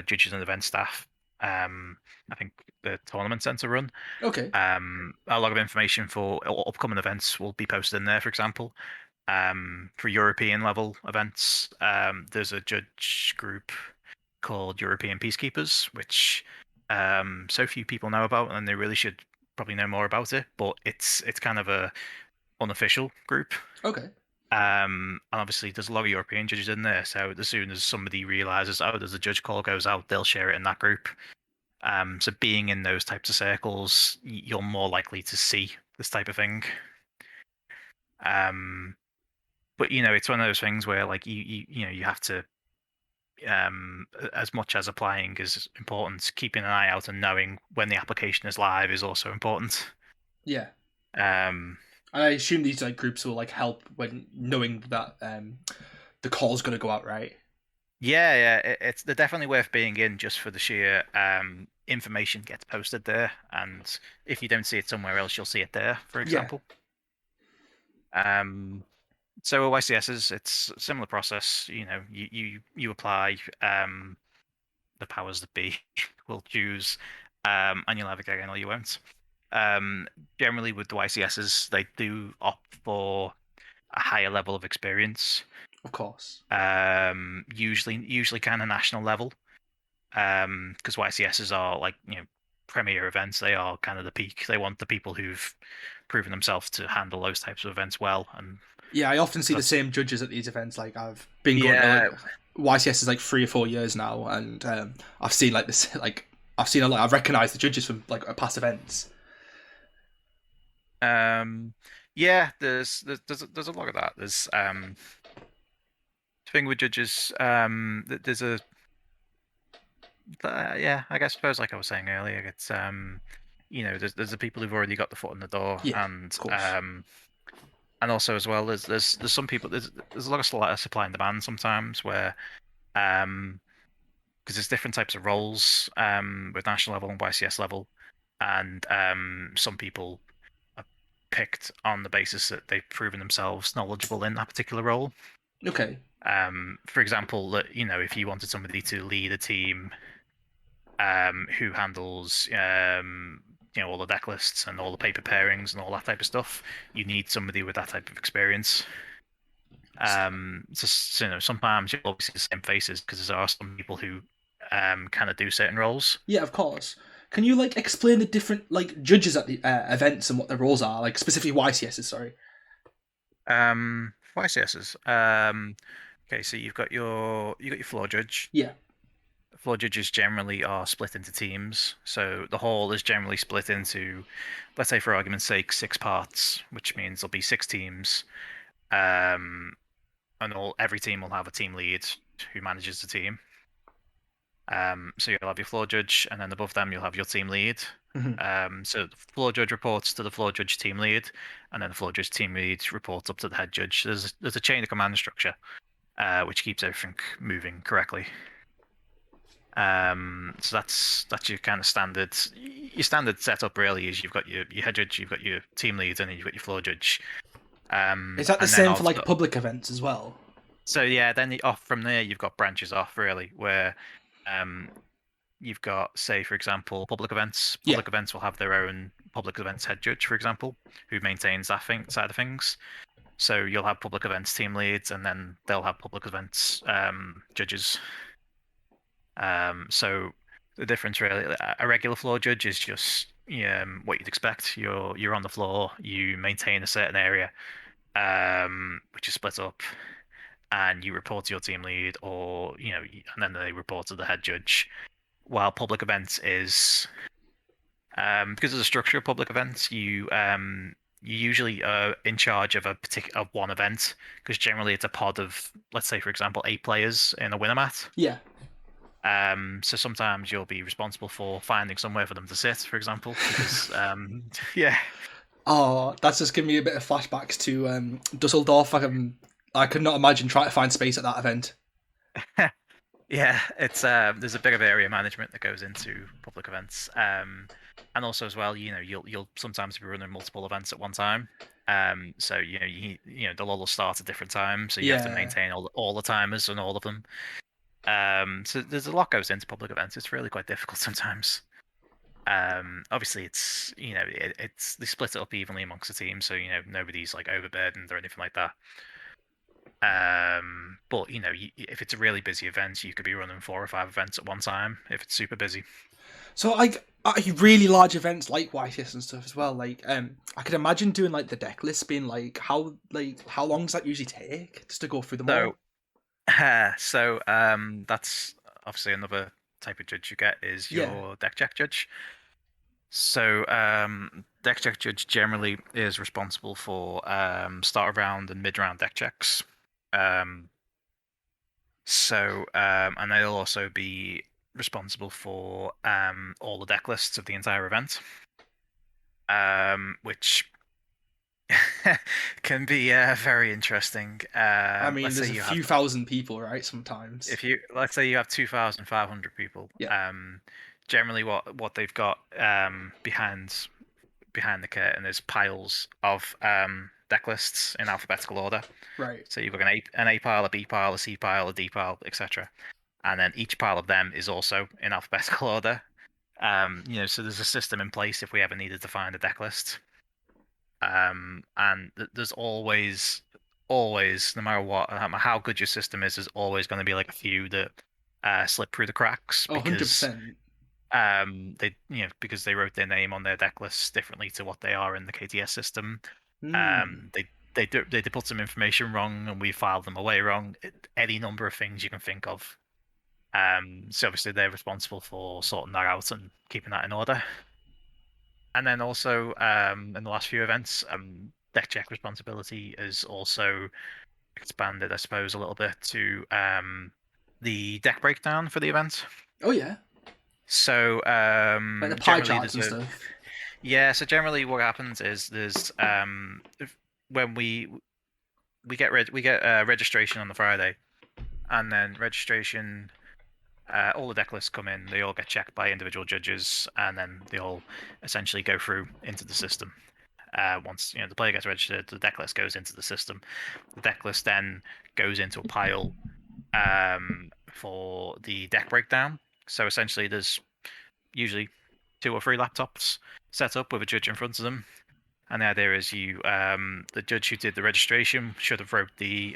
Judges and Event Staff. I think the tournament centre run. Okay. A lot of information for upcoming events will be posted in there. For example, for European level events, there's a judge group called European Peacekeepers, which so few people know about, and they really should probably know more about it. But it's kind of a unofficial group. Okay. And obviously there's a lot of European judges in there, so as soon as somebody realizes, oh, there's a judge call goes out, they'll share it in that group. So being in those types of circles, you're more likely to see this type of thing. Um, but it's one of those things where like you have to as much as applying is important, keeping an eye out and knowing when the application is live is also important. Yeah. Um, And I assume these like groups will like help when knowing that the call's gonna go out, right? yeah, they're definitely worth being in just for the sheer information gets posted there, and if you don't see it somewhere else, you'll see it there, for Yeah. example. Um, so OICSs, it's a similar process. You apply, the powers that be will choose, and you'll have it again or you won't. Um, Generally with the YCSs, they do opt for a higher level of experience. Of course. Usually kind of national level. Because YCSs are like premier events. They are kind of the peak. They want the people who've proven themselves to handle those types of events well, and Yeah, I often see the that's same judges at these events. Like I've been going to like yeah. YCS is like 3 or 4 years now, and I've seen like this like I've seen a lot. I've recognised the judges from like past events. Yeah, there's a lot of that. There's thing with judges. There's a yeah, I guess suppose like I was saying earlier, it's there's the people who've already got the foot in the door, Yeah, of course. and also as well there's some people there's a lot of supply and demand sometimes where um because there's different types of roles with national level and YCS level, and some people are picked on the basis that they've proven themselves knowledgeable in that particular role. Okay. For example, that if you wanted somebody to lead a team who handles all the deck lists and all the paper pairings and all that type of stuff, you need somebody with that type of experience. Sometimes you'll obviously the same faces because there are some people who kind of do certain roles. Yeah, of course. Can you like explain the different like judges at the events and what their roles are, like specifically YCSs? Sorry. YCSs. Okay, so you got your floor judge. Yeah. Floor judges generally are split into teams. So the hall is generally split into, let's say for argument's sake, 6 parts, which means there'll be 6 teams. Um, and every team will have a team lead who manages the team. So you'll have your floor judge, and then above them you'll have your team lead. Hmm. So the floor judge reports to the floor judge team lead, and then the floor judge team lead reports up to the head judge. There's a chain of command structure, which keeps everything moving correctly. So that's your kind of standard setup really is you've got your head judge, you've got your team lead, and then you've got your floor judge. Is that the And then same for like after, public events as well? so yeah, then off from there you've got branches off really where um you've got, say, for example, public events. Yeah. Public events will have their own public events head judge, for example, who maintains that side of things. So you'll have public events team leads, and then they'll have public events judges. So the difference really, a regular floor judge is just what you'd expect. You're on the floor, you maintain a certain area, which is split up, and you report to your team lead, or and then they report to the head judge. While public events is because of the structure of public events, you usually are in charge of of one event because generally it's a pod of, let's say, for example, 8 players in a winner mat. Yeah. So sometimes you'll be responsible for finding somewhere for them to sit, for example, because yeah, Oh, that's just giving me a bit of flashbacks to Dusseldorf. I could not imagine trying to find space at that event. yeah, it's there's a bit of area management that goes into public events, and also as well, you'll sometimes be running multiple events at one time. So they'll all start at different times, so you have to Yeah. maintain all the timers and all of them. So there's a lot goes into public events. It's really quite difficult sometimes. Obviously it's it's they split it up evenly amongst the team, so nobody's like overburdened or anything like that. But if it's a really busy event, you could be running 4 or 5 events at one time if it's super busy. So like really large events like YTS and stuff as well. Like I could imagine doing like the deck list being how long does that usually take just to go through them So, all? that's obviously another type of judge you get is Yeah. your deck check judge. So, deck check judge generally is responsible for start of round and mid round deck checks. Um, and they'll also be responsible for all the deck lists of the entire event, which can be very interesting. I mean, Let's there's say a you have few thousand people, right? Sometimes. if you let's say you have 2,500 people. Yeah. Generally, what they've got behind the curtain is piles of deck lists in alphabetical order. Right. So you've got an A pile, a B pile, a C pile, a D pile, etc. And then each pile of them is also in alphabetical order. So there's a system in place if we ever needed to find a deck list. And there's always, no matter what, no matter how good your system is, there's always going to be like a few that slip through the cracks Oh, because 100%. because they wrote their name on their deck lists differently to what they are in the KTS system. Hmm. They put some information wrong and we filed them away wrong. Any number of things you can think of. So obviously they're responsible for sorting that out and keeping that in order. And then also in the last few events, deck check responsibility is also expanded, I suppose, a little bit to the deck breakdown for the event. Oh yeah. So Like the pie generally charts there's and a stuff. yeah. So generally what happens is there's when we get registration on the Friday, and then registration. All the deck lists come in. They all get checked by individual judges, and then they all essentially go through into the system. Once the player gets registered, the deck list goes into the system. The deck list then goes into a pile for the deck breakdown. So essentially, there's usually 2 or 3 laptops set up with a judge in front of them, and the idea is the judge who did the registration should have wrote the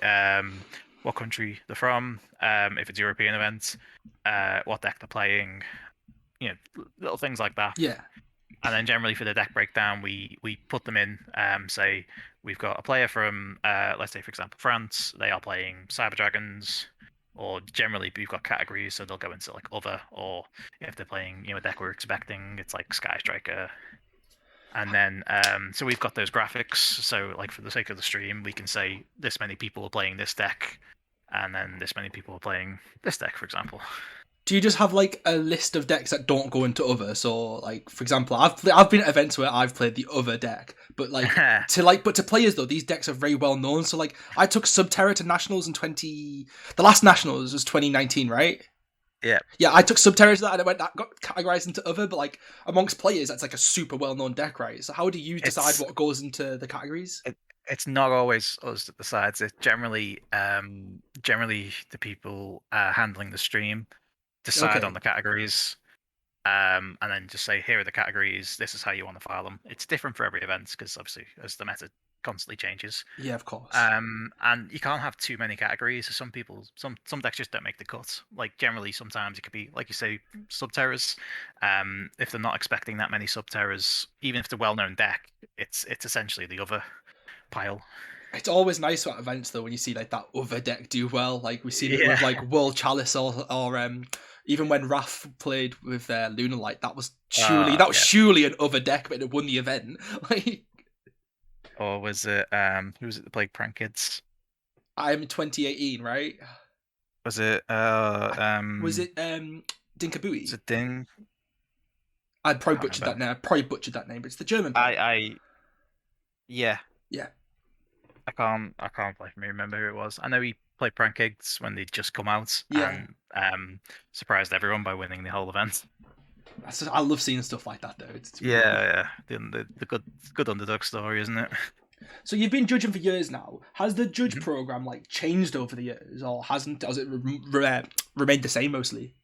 what country they're from, if it's a European event, what deck they're playing, little things like that. Yeah. And then generally for the deck breakdown, we put them in. Say we've got a player from, let's say for example France. They are playing Cyber Dragons, or generally we've got categories, so they'll go into like other, or if they're playing a deck we're expecting, it's like Sky Striker. And then so we've got those graphics. So like for the sake of the stream, we can say this many people are playing this deck, and then this many people are playing this deck, for example. Do you just have like a list of decks that don't go into other? So like for example, I've been at events where I've played the other deck, but to players though, these decks are very well known. So like I took Subterra to nationals in the last nationals was 2019, right? Yeah. Yeah, I took Subterra to that and that got categorized into other, but like amongst players, that's like a super well known deck, right? So how do you decide It's what goes into the categories? it's not always us that decides. It's generally the people handling the stream decide on Okay. the categories, and then just say here are the categories. This is how you want to file them. It's different for every event because obviously as the meta constantly changes. Yeah, of course. And you can't have too many categories. So some decks just don't make the cut. Like generally, sometimes it could be like you say, sub-terrors. If they're not expecting that many sub-terrors, even if it's a well-known deck, it's essentially the other pile. It's always nice at events though when you see like that other deck do well. Like we've seen it with Yeah. like World Chalice or even when Raph played with Lunar Light, that was Yeah. surely an other deck, but it won the event. Like Or was it who was it that played Prank Kids? I'm 2018, right? Was it Was it was Dinkabooey? it Ding? I'd probably Can't butchered that remember. name. I probably butchered that name, but it's the German player. I yeah. Yeah, I can't like remember who it was. I know he played Prank Kids when they'd just come out yeah. and surprised everyone by winning the whole event. I love seeing stuff like that though. It's Yeah, really cool. yeah. The good underdog story, isn't it? So you've been judging for years now. Has the judge Mhm. program like changed over the years, or hasn't? Has it remained the same mostly?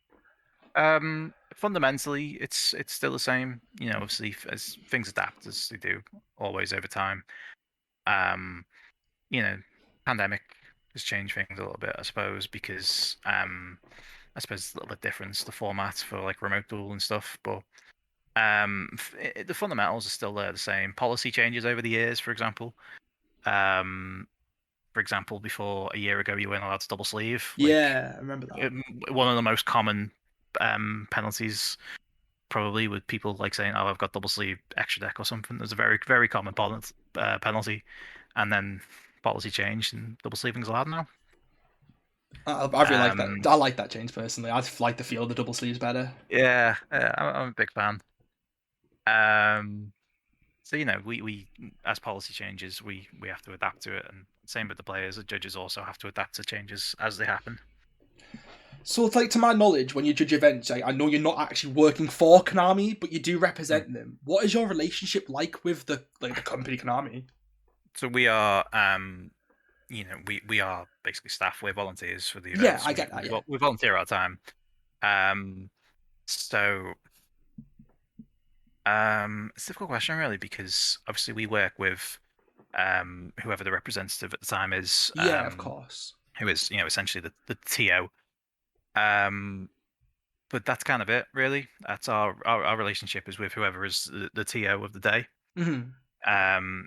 Fundamentally, it's still the same. You know, obviously, as things adapt as they do always over time. Um, you know, pandemic has changed things a little bit, I suppose, because I suppose it's a little bit different the format for like remote duel and stuff, but the fundamentals are still there, the same. Policy changes over the years, for example. Um, for example, before a year ago, you weren't allowed to double sleeve. Like Yeah, I remember that. one of the most common penalties, probably, with people like saying, "Oh, I've got double sleeve extra deck or something." There's a very very common penalty, and then policy changed and double sleeving's allowed now. I really like that. Um, I like that change personally. I like the feel of the double sleeves better. yeah, I'm a big fan. Um, So we as policy changes, we have to adapt to it, and same with the players. The judges also have to adapt to changes as they happen. So, it's like to my knowledge, when you judge events, I know you're not actually working for Konami, but you do Mm. represent them. What is your relationship like with the company Konami? So we are, we are basically staff. We're volunteers for the Yeah, events. I We get that. we, Yeah, vol- we volunteer our time. Um, so it's a difficult question really because obviously we work with whoever the representative at the time is, yeah, of course. who is essentially the TO. Um, but that's kind of it, really. That's our relationship is with whoever is the TO of the day. Hmm.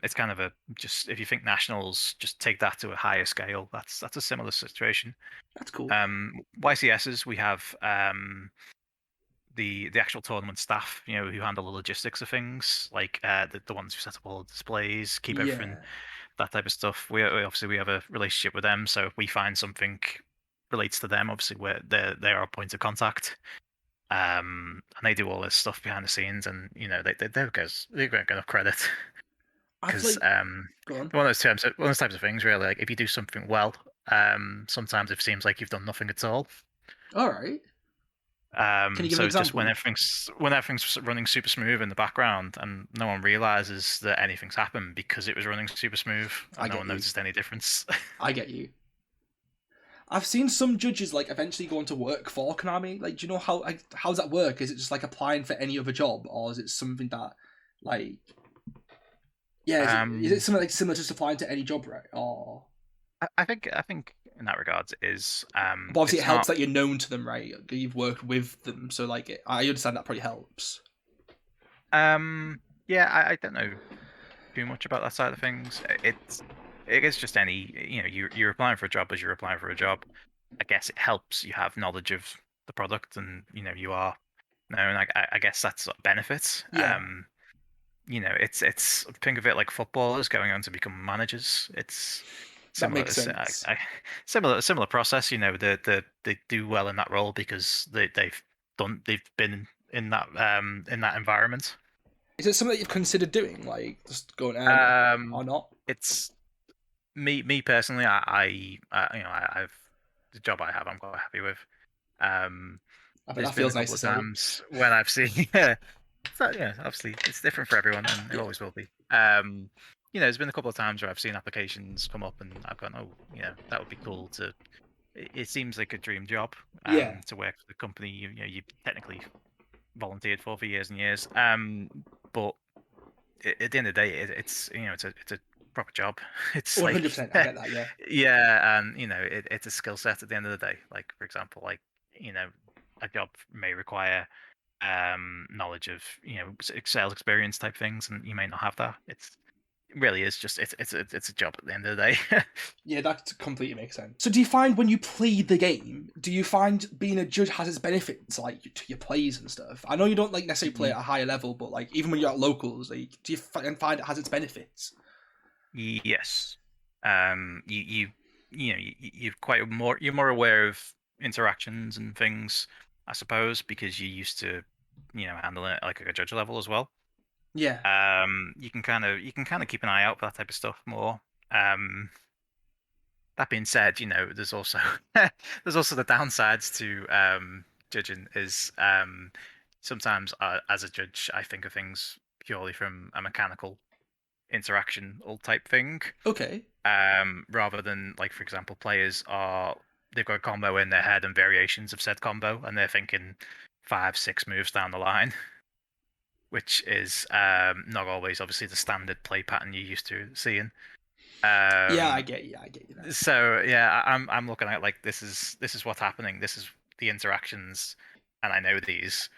It's kind of a just if you think nationals, just take that to a higher scale. That's a similar situation. That's cool. YCSs, we have the actual tournament staff, who handle the logistics of things, like the ones who set up all the displays, keep everything, Yeah, that type of stuff. We have a relationship with them, so if we find something relates to them, obviously they're our point of contact. And they do all this stuff behind the scenes, and they don't get enough credit I've because like go on. one of those types of things really. Like if you do something well, sometimes it seems like you've done nothing at all. All right. Can you give an So it's just example? when everything's running super smooth in the background, and no one realizes that anything's happened because it was running super smooth, I and no get one you. noticed any difference. I get you. I've seen some judges like eventually going to work for Konami. Like, do you know how does that work? Is it just like applying for any other job, or is it something that, like, yeah, is it um, something like similar to just applying to any job, right? Or I think in that regard is but obviously it it's helps not. that you're known to them, right? You've worked with them, so like I understand that probably helps. Yeah, I don't know too much about that side of things. It is just any you're applying for a job as you're applying for a job. I guess it helps you have knowledge of the product, and you are and I guess that's a benefit. Yeah, It's think of it like footballers going on to become managers. It's that similar. makes sense. Similar process. They do well in that role because they've been in that environment. Is it something that you've considered doing, like just going Um, or not? it's me personally. I've the job I have. I'm quite happy with. Um, I bet there's that been a feels nice couple to of say. times when I've seen yeah. So yeah, obviously it's different for everyone, and it Yeah, always will be. There's been a couple of times where I've seen applications come up, and I've gone, oh, that would be cool to. It seems like a dream job, yeah, to work for the company you technically volunteered for years and years. But at the end of the day, it's proper job. It's like 100%. I get that. Yeah. yeah, and it's a skill set at the end of the day. Like for example, like a job may require knowledge of sales experience type things, and you may not have that. It really is just it's a job at the end of the day. Yeah, that completely makes sense. So, do you find when you play the game, do you find being a judge has its benefits, like to your plays and stuff? I know you don't like necessarily play Mhm. at a higher level, but like even when you're at locals, like, do you find it has its benefits? Yes. You're more aware of interactions and things, I suppose, because you're used to handling it like at a judge level as well. Yeah. You can kind of keep an eye out for that type of stuff more. Um, that being said, there's also there's also the downsides to judging is sometimes as a judge I think of things purely from a mechanical interaction all type thing, Okay. rather than like for example they've got a combo in their head and variations of said combo and they're thinking 5, 6 moves down the line, which is not always obviously the standard play pattern you're used to seeing. Yeah, I Um, get you. I get you now. so yeah, I'm looking at like this is what's happening. This is the interactions, and I know these,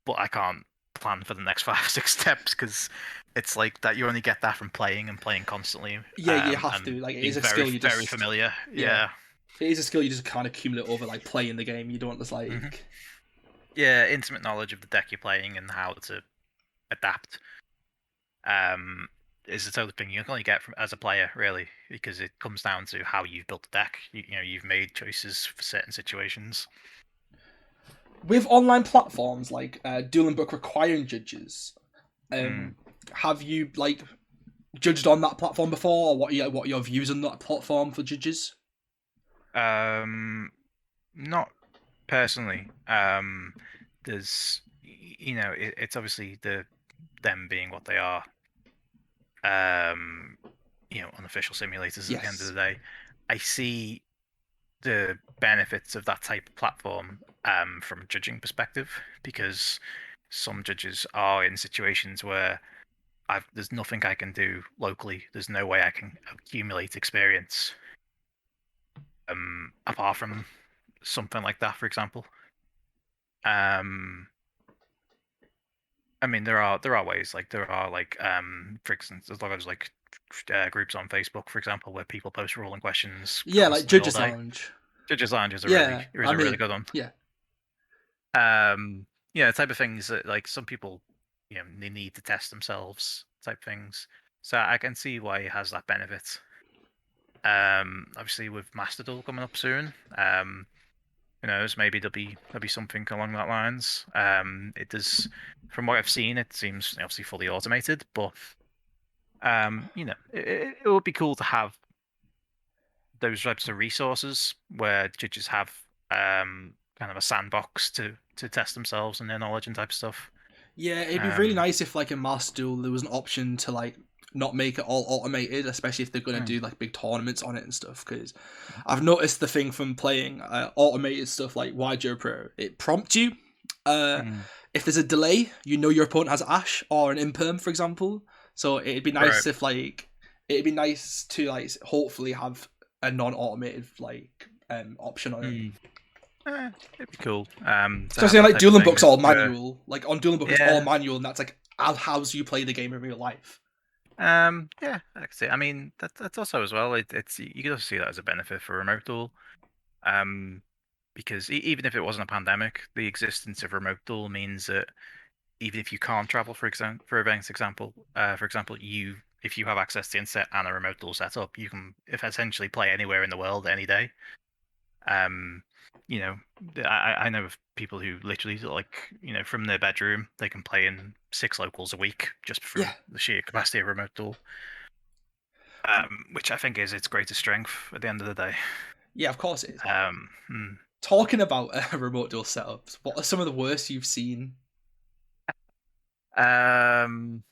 but I can't plan for the next 5, 6 steps because it's like that. You only get that from playing and playing constantly, Yeah, you have to. and Like, it is being a very skill. You very just familiar. yeah, Yeah. it is a skill you just kind of accumulate over like playing the game. You don't just hmm like Yeah, intimate knowledge of the deck you're playing and how to adapt. Um, is the total thing you can only get from as a player, really, because it comes down to how you've built the deck. You've made choices for certain situations. with online platforms like Duel and Book requiring judges. Mm. Have you like judged on that platform before, or what are your views on that platform for judges? Not personally. There's, it's obviously them being what they are. Um, unofficial simulators at the end of the Yes. day. I see the benefits of that type of platform from a judging perspective because some judges are in situations where there's nothing I can do locally. There's no way I can accumulate experience apart from something like that, for example. Um, I mean, there are ways like for instance, there's a lot of like groups on Facebook, for example, where people post rolling questions Yeah, like constantly all Judges day. Lounge. Judges Lounge is a really Yeah, is I a really mean, good one. yeah. The type of things that like some people, they need to test themselves type things. So I can see why it has that benefit. Obviously with Master Duel coming up soon, who knows, maybe there'll be something along that lines. It does, from what I've seen, it seems obviously fully automated, but it would be cool to have those types of resources where judges have kind of a sandbox to test themselves and their knowledge and type of stuff. Yeah, it'd be really Um, nice if like in Master Duel there was an option to like not make it all automated, especially if they're gonna mm, do like big tournaments on it and stuff. Because I've noticed the thing from playing automated stuff like YGO Pro, it prompts you. Uh, mm, if there's a delay, you know your opponent has Ash or an imperm, for example. So it'd be right. nice if like it'd be nice to like hopefully have a non-automated like option on it. Mm. It'd be cool to have Especially that like type of Dueling thing. Book's all Uh, manual. Like on Dueling Book, it's all yeah. manual, and that's like how you play the game in real life. Yeah, I can see. I mean, that's also as well. It's you can also see that as a benefit for remote duel. Um, because even if it wasn't a pandemic, the existence of remote duel means that even if you can't travel, for example, if you have access to the internet and a remote duel setup, you can if essentially play anywhere in the world any day. Um, you know, I know of people who literally like from their bedroom they can play in 6 locals a week just Yeah, from the sheer capacity of remote duel. Which I think is its greatest strength at the end of the day. yeah, of course it is. Um, hmm. Talking about remote duel setups, what are some of the worst you've seen? um,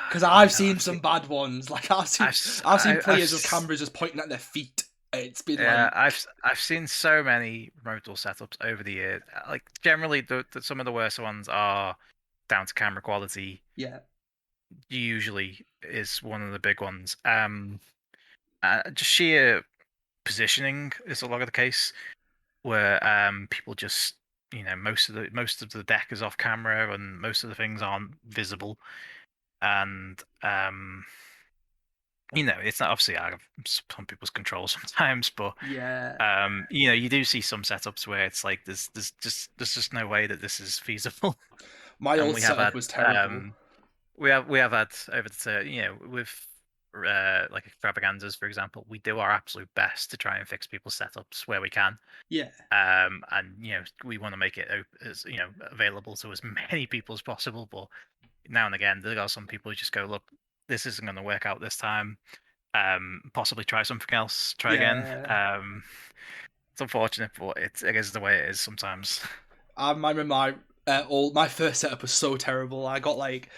Because I've seen I've some seen, bad ones. Like I've seen, I've, s- I've seen I've, players with cameras just pointing at their feet. It's been yeah, like, I've seen so many remote duel setups over the years. Like generally, some of the worst ones are down to camera quality. yeah, usually is one of the big ones. Just sheer positioning is a lot of the case where people just most of the deck is off camera and most of the things aren't visible, and it's not obviously out of some people's control sometimes, but Yeah. you do see some setups where it's like there's just no way that this is feasible. My And old we have setup had was terrible. we have had over the with like extravaganzas, for example, we do our absolute best to try and fix people's setups where we can. Yeah. And we want to make it as available to as many people as possible, but now and again there are some people who just go, look, this isn't going to work out this time. Possibly try something else, try again. Yeah. It's unfortunate, but I guess the way it is sometimes. I remember my first setup was so terrible. I got like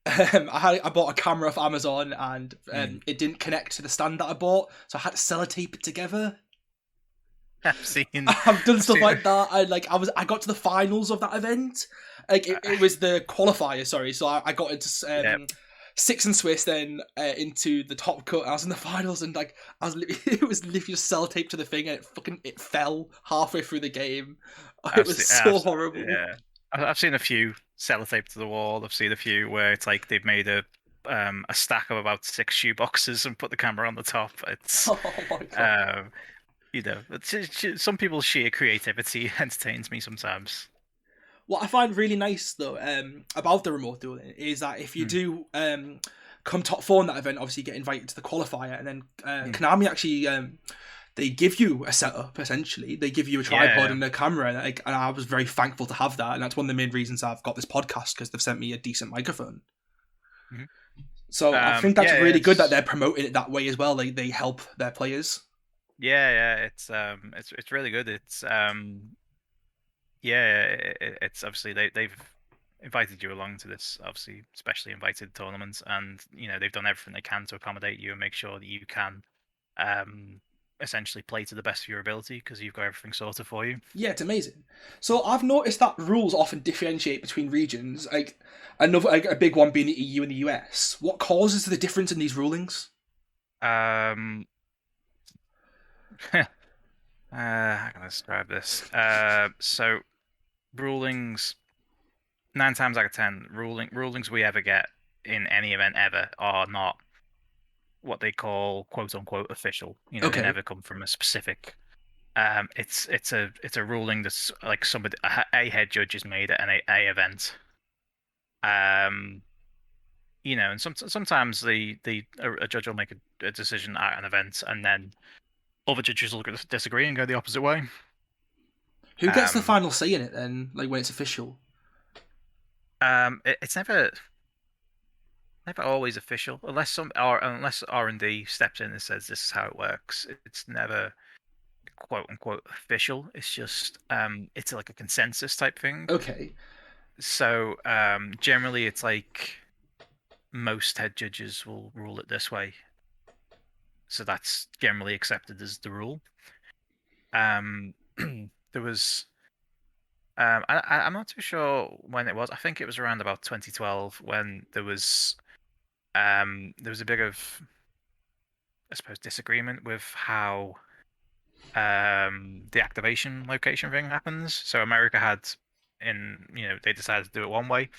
I bought a camera off Amazon and Mm. it didn't connect to the stand that I bought, so I had to sellotape it together. I've seen I've done I've stuff seen like that. I got to the finals of that event. Like it was the qualifier, sorry. So I got into yeah, six and Swiss, then into the top cut. I was in the finals, and like it was literally just sellotape to the thing, and it fell halfway through the game. It I've was seen so horrible. yeah. I've seen a few sellotape to the wall. I've seen a few where it's like they've made a stack of about 6 shoe boxes and put the camera on the top. It's Oh my god. um some people's sheer creativity entertains me sometimes. What I find really nice though, about the remote dueling is that if you Mm, do come top four in that event, obviously you get invited to the qualifier, and then mm. Konami actually they give you a setup. Essentially, they give you a tripod Yeah, and a camera, and I was very thankful to have that, and that's one of the main reasons I've got this podcast, because they've sent me a decent microphone. yeah. So I think that's Yeah, really good that it's they're promoting it that way as well. They help their players. yeah, it's really good. It's yeah, it's obviously they've invited you along to this, obviously, especially invited tournaments, and they've done everything they can to accommodate you and make sure that you can um essentially play to the best of your ability because you've got everything sorted for you. Yeah, it's amazing. So I've noticed that rules often differentiate between regions. Like another, like a big one being the EU and the US. What causes the difference in these rulings? Um, how can I describe this? So rulings, 9 times out of 10, rulings we ever get in any event ever are not what they call quote unquote official. They Okay. never come from a specific. It's a ruling that's like a head judge has made at an a event. Um, and sometimes a judge will make a decision at an event, and then other judges will disagree and go the opposite way. Who gets the Um, final say in it then? Like when it's official? it's never always official unless R&D steps in and says this is how it works. It's never quote unquote official. It's just it's like a consensus type thing. Okay. So generally it's like most head judges will rule it this way. So that's generally accepted as the rule. Um there was I'm not too sure when it was. I think it was around about 2012 when there was a bit of, I suppose, disagreement with how the activation location thing happens. So America had they decided to do it one way,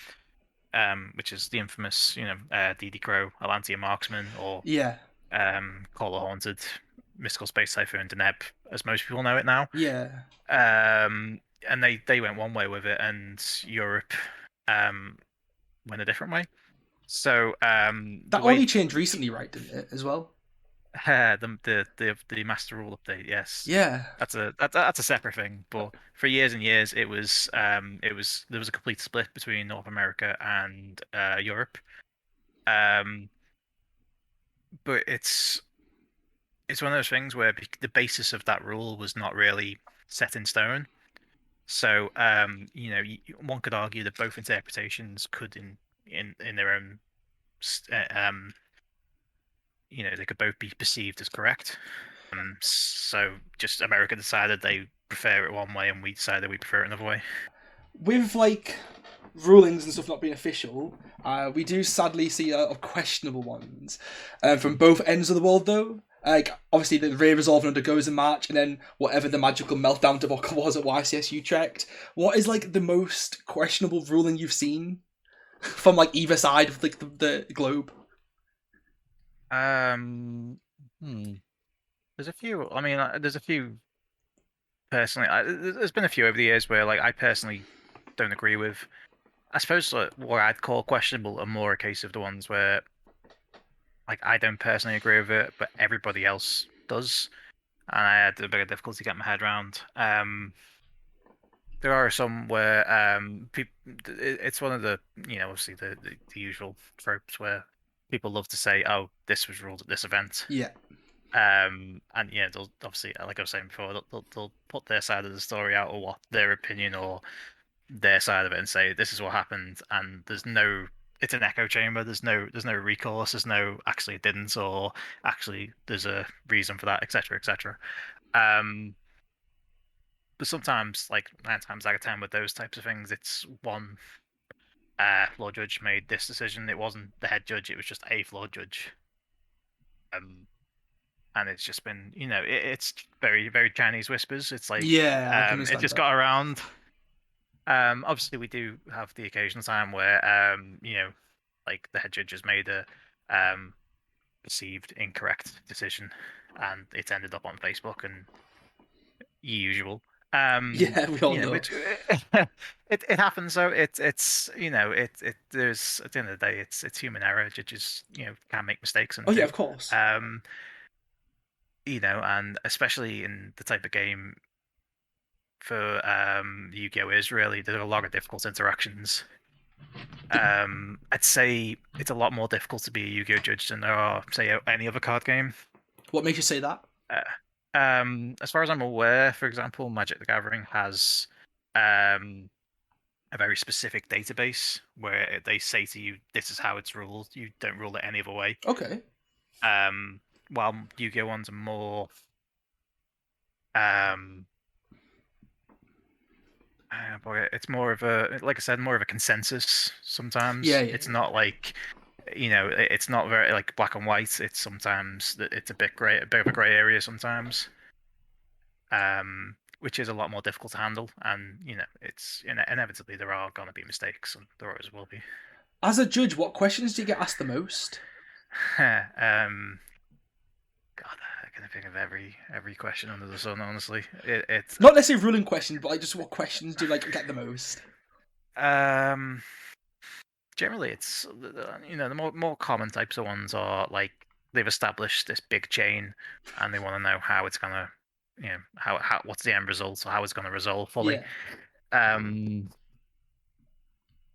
which is the infamous DD Crow, Atlantean Marksman, or Yeah. Call the Haunted, Mystical Space Typhoon, Deneb, as most people know it now. Yeah. And they went one way with it, and Europe um went a different way. So That the way only changed recently, right? Didn't it as well? the Master Rule update, yes. Yeah. That's a separate thing. But for years and years, it was there was a complete split between North America and Europe. Um, but it's one of those things where the basis of that rule was not really set in stone. So one could argue that both interpretations could in their own they could both be perceived as correct. So just America decided they prefer it one way, and we decided we prefer it another way. With like rulings and stuff not being official, we do sadly see a lot of questionable ones from both ends of the world, though. Like, obviously, the Ray Resolve undergoes a match, and then whatever the magical meltdown debacle was at YCS Utrecht. What is, like, the most questionable ruling you've seen from, like, either side of, like, the globe? There's a few. I mean, there's a few personally. There's been a few over the years where, like, I personally don't agree with. I suppose what I'd call questionable are more a case of the ones where, like, I don't personally agree with it, but everybody else does, and I had a bit of difficulty getting my head around. There are some where it's one of the, obviously the usual tropes where people love to say, "Oh, this was ruled at this event." Yeah. And yeah, they'll obviously, like I was saying before, they'll put their side of the story out, or what their opinion or their side of it, and say this is what happened, and it's an echo chamber. There's no recourse. There's no actually it didn't, or actually there's a reason for that, etc., etc. But sometimes, like 9 times out of 10, with those types of things, it's one floor judge made this decision. It wasn't the head judge. It was just a floor judge. And it's just been, it's very, very Chinese whispers. It's like, Yeah, I can it understand just that. got around. Obviously, we do have the occasional time where, like the head judge has made a perceived incorrect decision, and it's ended up on Facebook and usual. Yeah, we all know. Which it happens though. It's there's at the end of the day, it's human error. Judges can make mistakes and Oh, yeah, do. of course. And especially in the type of game for Yu-Gi-Oh is really there are a lot of difficult interactions. I'd say it's a lot more difficult to be a Yu-Gi-Oh judge than there are, say, any other card game. What makes you say that? As far as I'm aware, for example, Magic the Gathering has a very specific database where they say to you, "This is how it's ruled. You don't rule it any other way." Okay. While Yu-Gi-Oh ones are more, it's more of a, like I said, more of a consensus. Sometimes it's not like, it's not very like black and white. It's sometimes it's a bit of a grey area sometimes. Which is a lot more difficult to handle, and it's inevitably there are going to be mistakes, and there always will be. As a judge, what questions do you get asked the most? God, I can think of every question under the sun. Honestly, it's not necessarily ruling questions, but like just what questions do you like get the most? Generally, it's the more common types of ones are like they've established this big chain, and they want to know how it's gonna, how what's the end result, or how it's gonna resolve fully. Yeah.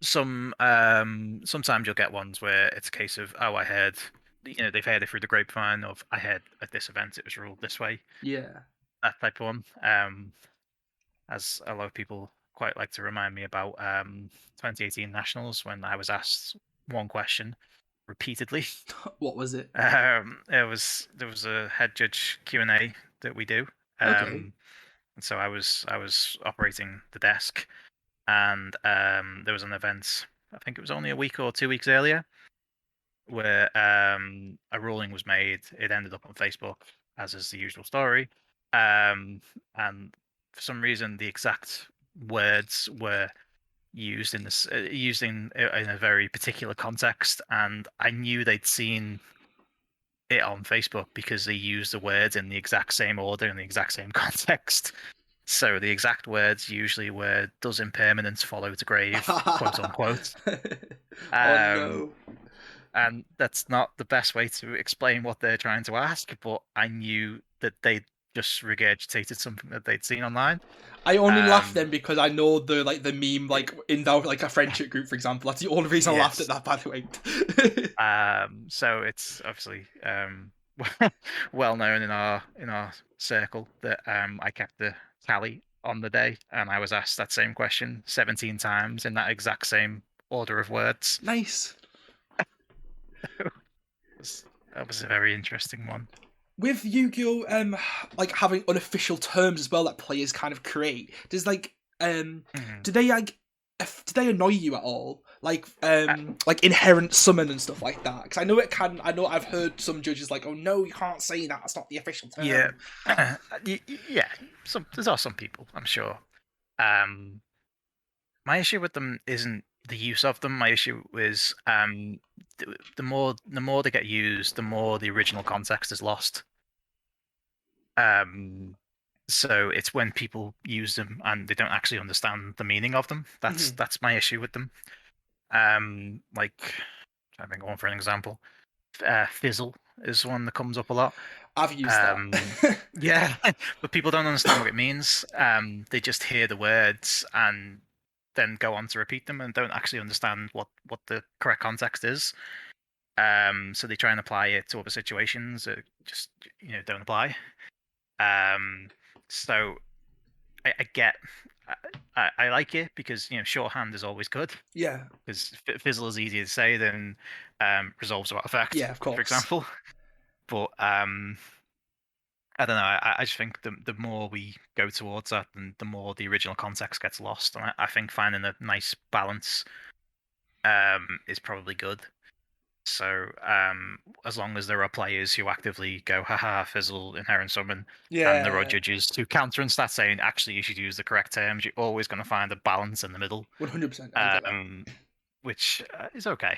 Sometimes you'll get ones where it's a case of, oh, I heard, they've heard it through the grapevine of, I heard at this event it was ruled this way. Yeah. That type of one. As a lot of people quite like to remind me about 2018 Nationals, when I was asked one question repeatedly. What was it? There was a head judge Q&A that we do. Okay. And so I was operating the desk, and there was an event, I think it was only a week or 2 weeks earlier, where a ruling was made. It ended up on Facebook, as is the usual story. And for some reason, the exact words were used in this in a very particular context, and I knew they'd seen it on Facebook because they used the words in the exact same order in the exact same context. So the exact words usually were, "Does impermanence follow to grave?" quote unquote. No. And that's not the best way to explain what they're trying to ask, but I knew that they just regurgitated something that they'd seen online. I only laughed then because I know the meme in like a friendship group, for example. That's the only reason I laughed at that, by the way. So it's obviously well known in our circle that I kept the tally on the day, and I was asked that same question 17 times in that exact same order of words. Nice. That was a very interesting one. With Yu-Gi-Oh, like having unofficial terms as well that players kind of create, does do they like do they annoy you at all? Like inherent summon and stuff like that? Because I know it can. I know I've heard some judges like, "Oh no, you can't say that. It's not the official Yeah, term." yeah. There's are some people, I'm sure. Um, my issue with them isn't the use of them. My issue is the more they get used, the more the original context is lost. Um, so it's when people use them and they don't actually understand the meaning of them. That's Mhm. that's my issue with them. Like I think one for an example, fizzle is one that comes up a lot. I've used that. Um, yeah, but people don't understand what it means. They just hear the words and then go on to repeat them and don't actually understand what the correct context is. So they try and apply it to other situations that just don't apply. Um, so I get I like it because shorthand is always good Yeah, because fizzle is easier to say than resolves without effect, yeah, of for course. example. But I don't know. I just think the more we go towards that, and the more the original context gets lost. And I think finding a nice balance is probably good. So as long as there are players who actively go, haha, fizzle, inherent summon, and there are Yeah, judges who counter and start saying, actually, you should use the correct terms, you're always going to find a balance in the middle, 100%. I get that. um, which is okay.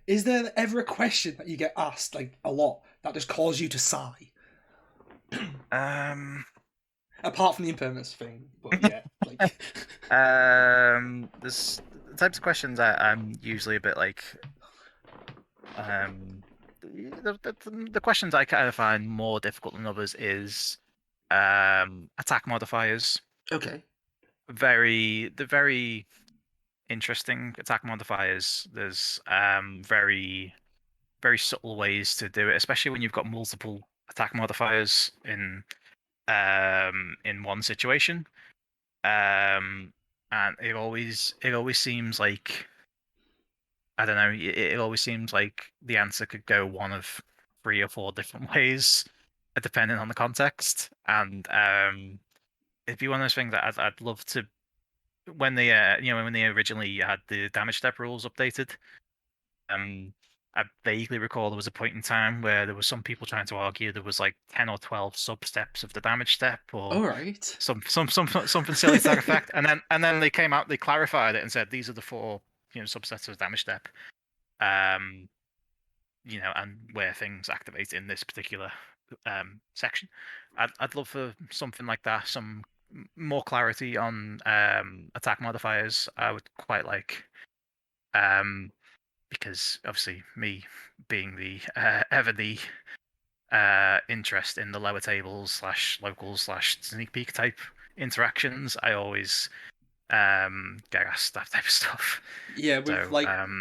Is there ever a question that you get asked like a lot that just cause you to sigh? um, Apart from the impermanence thing, but yeah, like there's the types of questions I'm usually a bit like. The questions I kind of find more difficult than others is attack modifiers. okay, They're very interesting attack modifiers. There's very subtle ways to do it, especially when you've got multiple attack modifiers in one situation. And it always seems like I don't know. It always seems like the answer could go one of 3 or 4 different ways, depending on the context. And it'd be one of those things that I'd love to when they when they originally had the damage step rules updated. Um, I vaguely recall there was a point in time where there was some people trying to argue there was like 10 or 12 sub steps of the damage step, or all right. something silly to that effect. And then they came out, they clarified it and said these are the 4 subsets of damage step. Um, and where things activate in this particular section. I'd love for something like that, some more clarity on attack modifiers. I would quite like, because obviously me being the ever the interest in the lower tables slash locals slash sneak peek type interactions, I always get asked that type of stuff. Yeah, So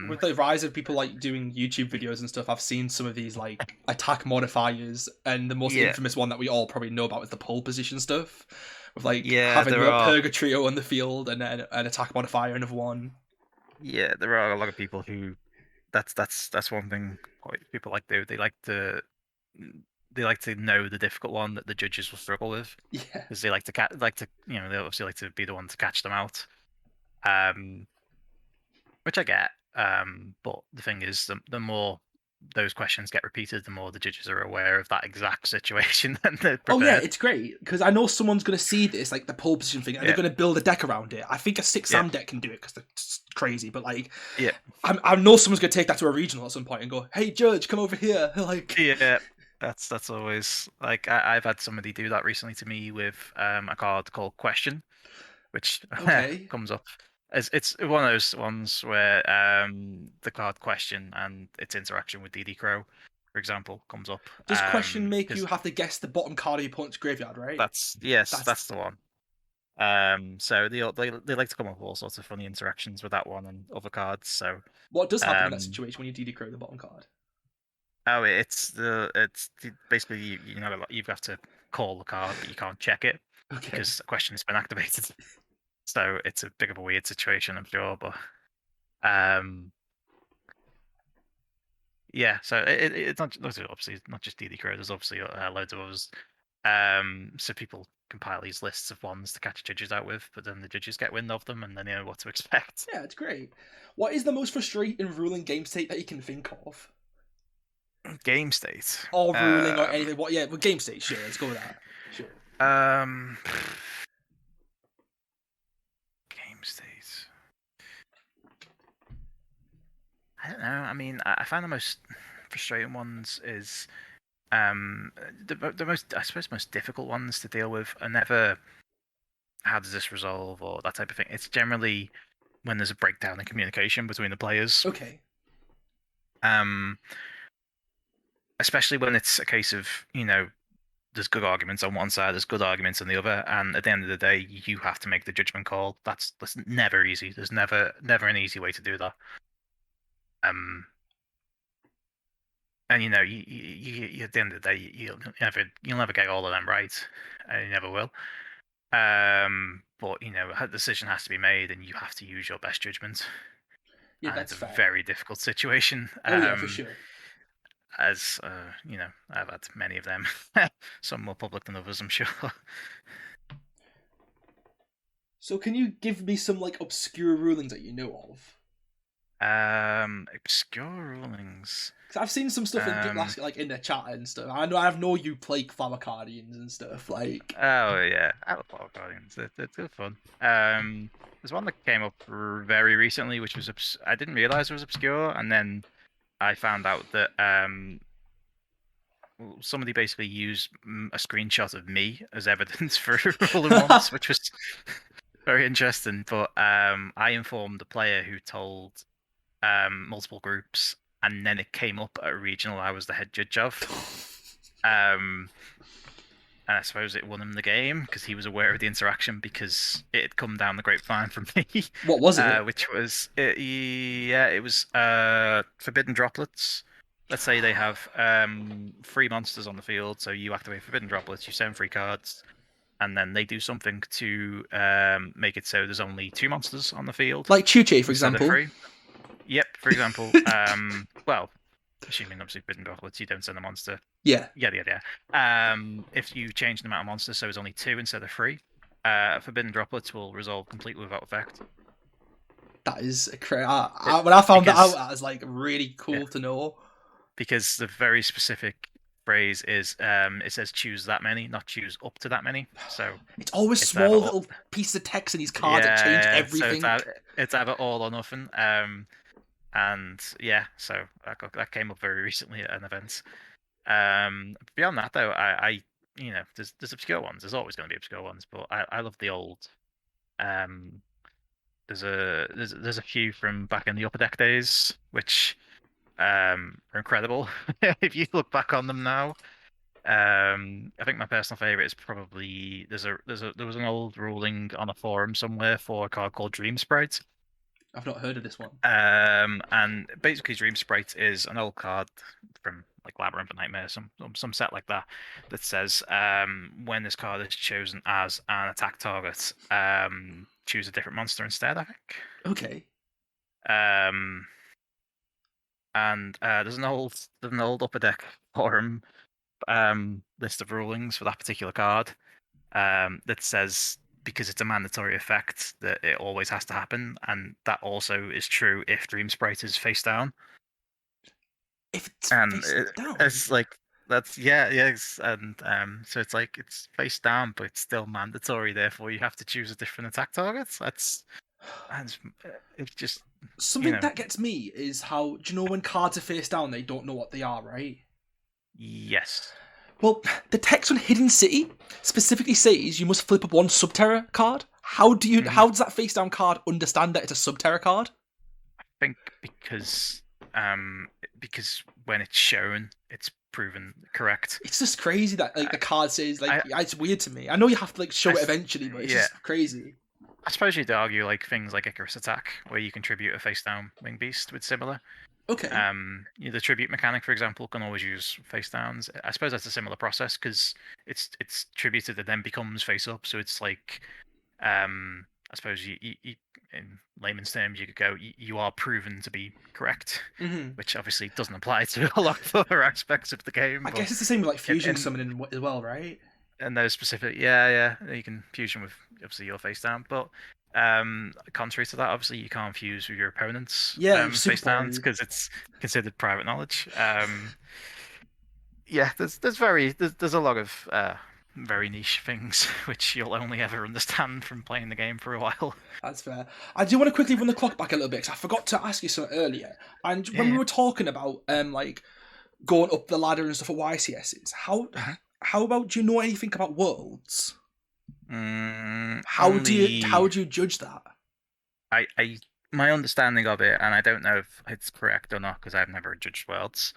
with the rise of people like doing YouTube videos and stuff, I've seen some of these like attack modifiers, and the most yeah, infamous one that we all probably know about is the pole position stuff, with like yeah, having there your are. Purgatrio on the field and then an attack modifier of one. Yeah, there are a lot of people who that's one thing people like do. They like to know the difficult one that the judges will struggle with Yeah. because they they obviously like to be the one to catch them out. Um, which I get. But the thing is, the more those questions get repeated, the more the judges are aware of that exact situation and they're Oh yeah, prepared. it's great because I know someone's going to see this like the pole position thing, and they're Yeah, going to build a deck around it. I think a six yeah, Sam deck can do it because they're crazy, but like yeah, I know someone's going to take that to a regional at some point and go, "Hey, Judge, come over here!" Like, yeah. That's always like I've had somebody do that recently to me with a card called Question, which okay, comes up. It's one of those ones where the card Question and its interaction with DD Crow, for example, comes up. does question make you Because have to guess the bottom card of your opponent's graveyard? Right. That's that's the one. So they like to come up with all sorts of funny interactions with that one and other cards. So what does happen in that um, situation when you DD crow the bottom card. basically you have to call the card, but you can't check it Okay. because the question has been activated. So it's a bit of a weird situation, I'm sure, but um, yeah. So it's not obviously not just DD Crow. There's obviously loads of others. So people compile these lists of ones to catch judges out with, but then the judges get wind of them and then they know what to expect. Yeah, it's great. What is the most frustrating ruling game state that you can think of? Game state. Or ruling or anything? What? Yeah, but game state. Sure, let's go with that. Sure. Game state. I don't know. I mean, I find the most frustrating ones is the most, I suppose, most difficult ones to deal with are never how does this resolve or that type of thing. It's generally when there's a breakdown in communication between the players. Okay. Especially when it's a case of, there's good arguments on one side, there's good arguments on the other, and at the end of the day, you have to make the judgment call. That's never easy. There's never an easy way to do that. And you at the end of the day, you'll never get all of them right, and you never will. But a decision has to be made, and you have to use your best judgment. Yeah, and that's it's a fair. very difficult situation. Oh yeah, for sure. As I've had many of them, some more public than others, I'm sure. So, can you give me some like obscure rulings that you know of? Obscure rulings. Because I've seen some stuff in the chat and stuff. I know you play Flabbercardians and stuff like. Oh yeah, I love Flabbercardians. They're good fun. There's one that came up very recently, which was I didn't realize it was obscure, and then I found out that somebody basically used a screenshot of me as evidence for ruling once, which was very interesting. But I informed the player who told multiple groups, and then it came up at a regional I was the head judge of. And I suppose it won him the game because he was aware of the interaction because it had come down the grapevine from me. What was it? Which was it was forbidden droplets. Let's say they have 3 monsters on the field, so you activate forbidden droplets, you send 3 cards, and then they do something to make it so there's only 2 monsters on the field. Like Chuche, for example. Yep, for example. Well, assuming obviously forbidden droplets, you don't send a monster. Yeah. If you change the amount of monsters, so it's only 2 instead of 3, forbidden droplets will resolve completely without effect. That is crazy. When I found that out, I was like really cool to know. Because the very specific phrase is, it says choose that many, not choose up to that many. So it's always small little pieces of text in these cards that change everything. So it's either all or nothing. And yeah, so that came up very recently at an event. Beyond that, though, I there's obscure ones. There's always going to be obscure ones, but I love the old. There's a few from back in the Upper Deck days, which are incredible. If you look back on them now, I think my personal favorite is probably there was an old ruling on a forum somewhere for a card called Dream Sprite. I've not heard of this one. And basically, Dream Sprite is an old card from like Labyrinth of Nightmare, some set like that says when this card is chosen as an attack target, choose a different monster instead, I think. Okay. And there's an old Upper Deck forum list of rulings for that particular card that says, because it's a mandatory effect, that it always has to happen, and that also is true if Dream Sprite is face down. If it's face down, it's like yes, and so it's like it's face down, but it's still mandatory. Therefore, you have to choose a different attack target. It's just something that gets me is how, do you know when cards are face down, they don't know what they are, right? Yes. Well, the text on Hidden City specifically says you must flip up one Subterra card. How does that face down card understand that it's a Subterra card? I think because when it's shown, it's proven correct. It's just crazy that the card says it's weird to me. I know you have to show it eventually, but it's just crazy. I suppose you'd argue things like Icarus Attack, where you contribute a face down wing beast with similar. Okay. The tribute mechanic, for example, can always use face downs. I suppose that's a similar process because it's tributed that then becomes face up. So it's like, I suppose you in layman's terms, you could go, you are proven to be correct, which obviously doesn't apply to a lot of other aspects of the game. I guess it's the same with fusion summoning as well, right? and those specific, you can fusion with obviously your face down, but contrary to that, obviously you can't fuse with your opponent's Yeah, you're super face downs boring. because it's considered private knowledge. Yeah, there's a lot of very niche things which you'll only ever understand from playing the game for a while. That's fair. I do want to quickly run the clock back a little bit because I forgot to ask you something earlier. And when we Yeah. were talking about like going up the ladder and stuff at YCSs, Hmm. how about, do you know anything about worlds? How Only do you judge that? I my understanding of it, and I don't know if it's correct or not because I've never judged worlds.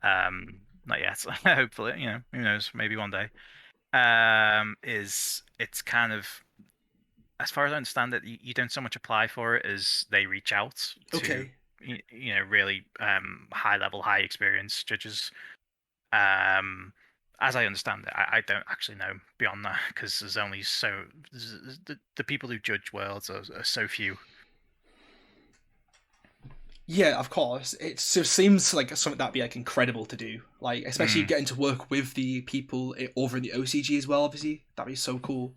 Not yet. Hopefully, who knows? Maybe one day. Is it's kind of, as far as I understand it, you don't so much apply for it as they reach out to Okay. really high level, high experience judges. Um, as I understand it, I don't actually know beyond that because there's only the people who judge worlds are so few. Yeah, of course. It just seems like something that'd be like incredible to do. Like, especially Mm. getting to work with the people over in the OCG as well. Obviously, that'd be so cool.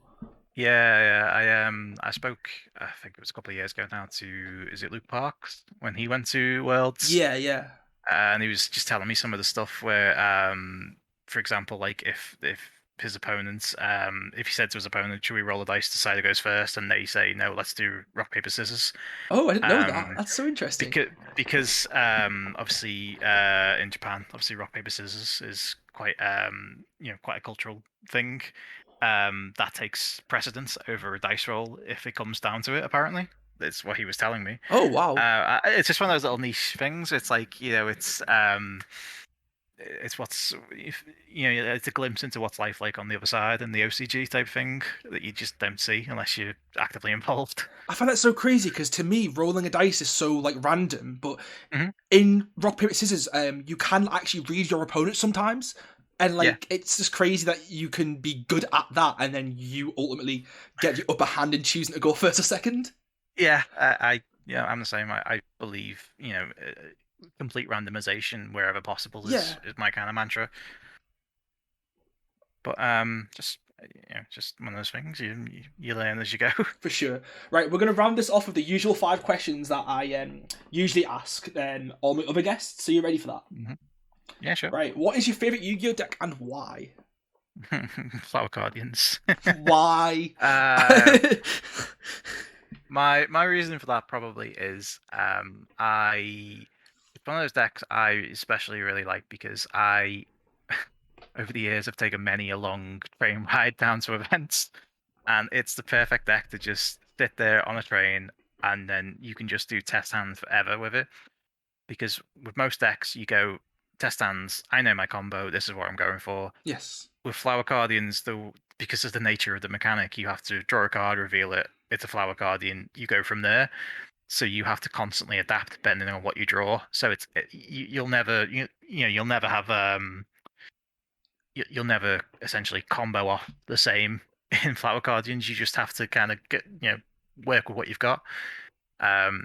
Yeah. I spoke, I think it was a couple of years ago now, to, is it Luke Parks when he went to Worlds, Yeah, yeah. and he was just telling me some of the stuff where, for example, like if his opponents, if he said to his opponent, "Should we roll a dice to decide who goes first?" and they say, "No, let's do rock paper scissors," Oh, I didn't know that. um, That's so interesting. because obviously in Japan, obviously rock paper scissors is quite a cultural thing. That takes precedence over a dice roll if it comes down to it. Apparently, that's what he was telling me. Oh, wow. It's just one of those little niche things. It's like it's what's if, it's a glimpse into what's life like on the other side and the OCG type thing that you just don't see unless you're actively involved. I find that so crazy because to me, rolling a dice is so like random. But Hmm. in rock paper scissors, you can actually read your opponent sometimes, and Yeah, like it's just crazy that you can be good at that, and then you ultimately get the upper hand in choosing to go first or second. yeah. I'm the same. I believe complete randomization wherever possible Yeah, is my kind of mantra. But just one of those things you learn as you go. for sure. Right, we're gonna round this off with the usual 5 questions that I usually ask all my other guests. So you ready for that? Hmm. Yeah, sure. Right, what is your favorite Yu-Gi-Oh deck and why? Flower Guardians. Why? uh, my reason for that probably is it's one of those decks I especially really like because I over the years have taken many a long train ride down to events, and it's the perfect deck to just sit there on a train and then you can just do test hands forever with it. Because with most decks, you go test hands. I know my combo. This is what I'm going for. Yes. With Flower Guardians, though, because of the nature of the mechanic, you have to draw a card, reveal it. It's a Flower Guardian. You go from there. So you have to constantly adapt depending on what you draw. So you'll never you'll never have you'll never essentially combo off the same in Flower Guardians. You just have to kind of get work with what you've got.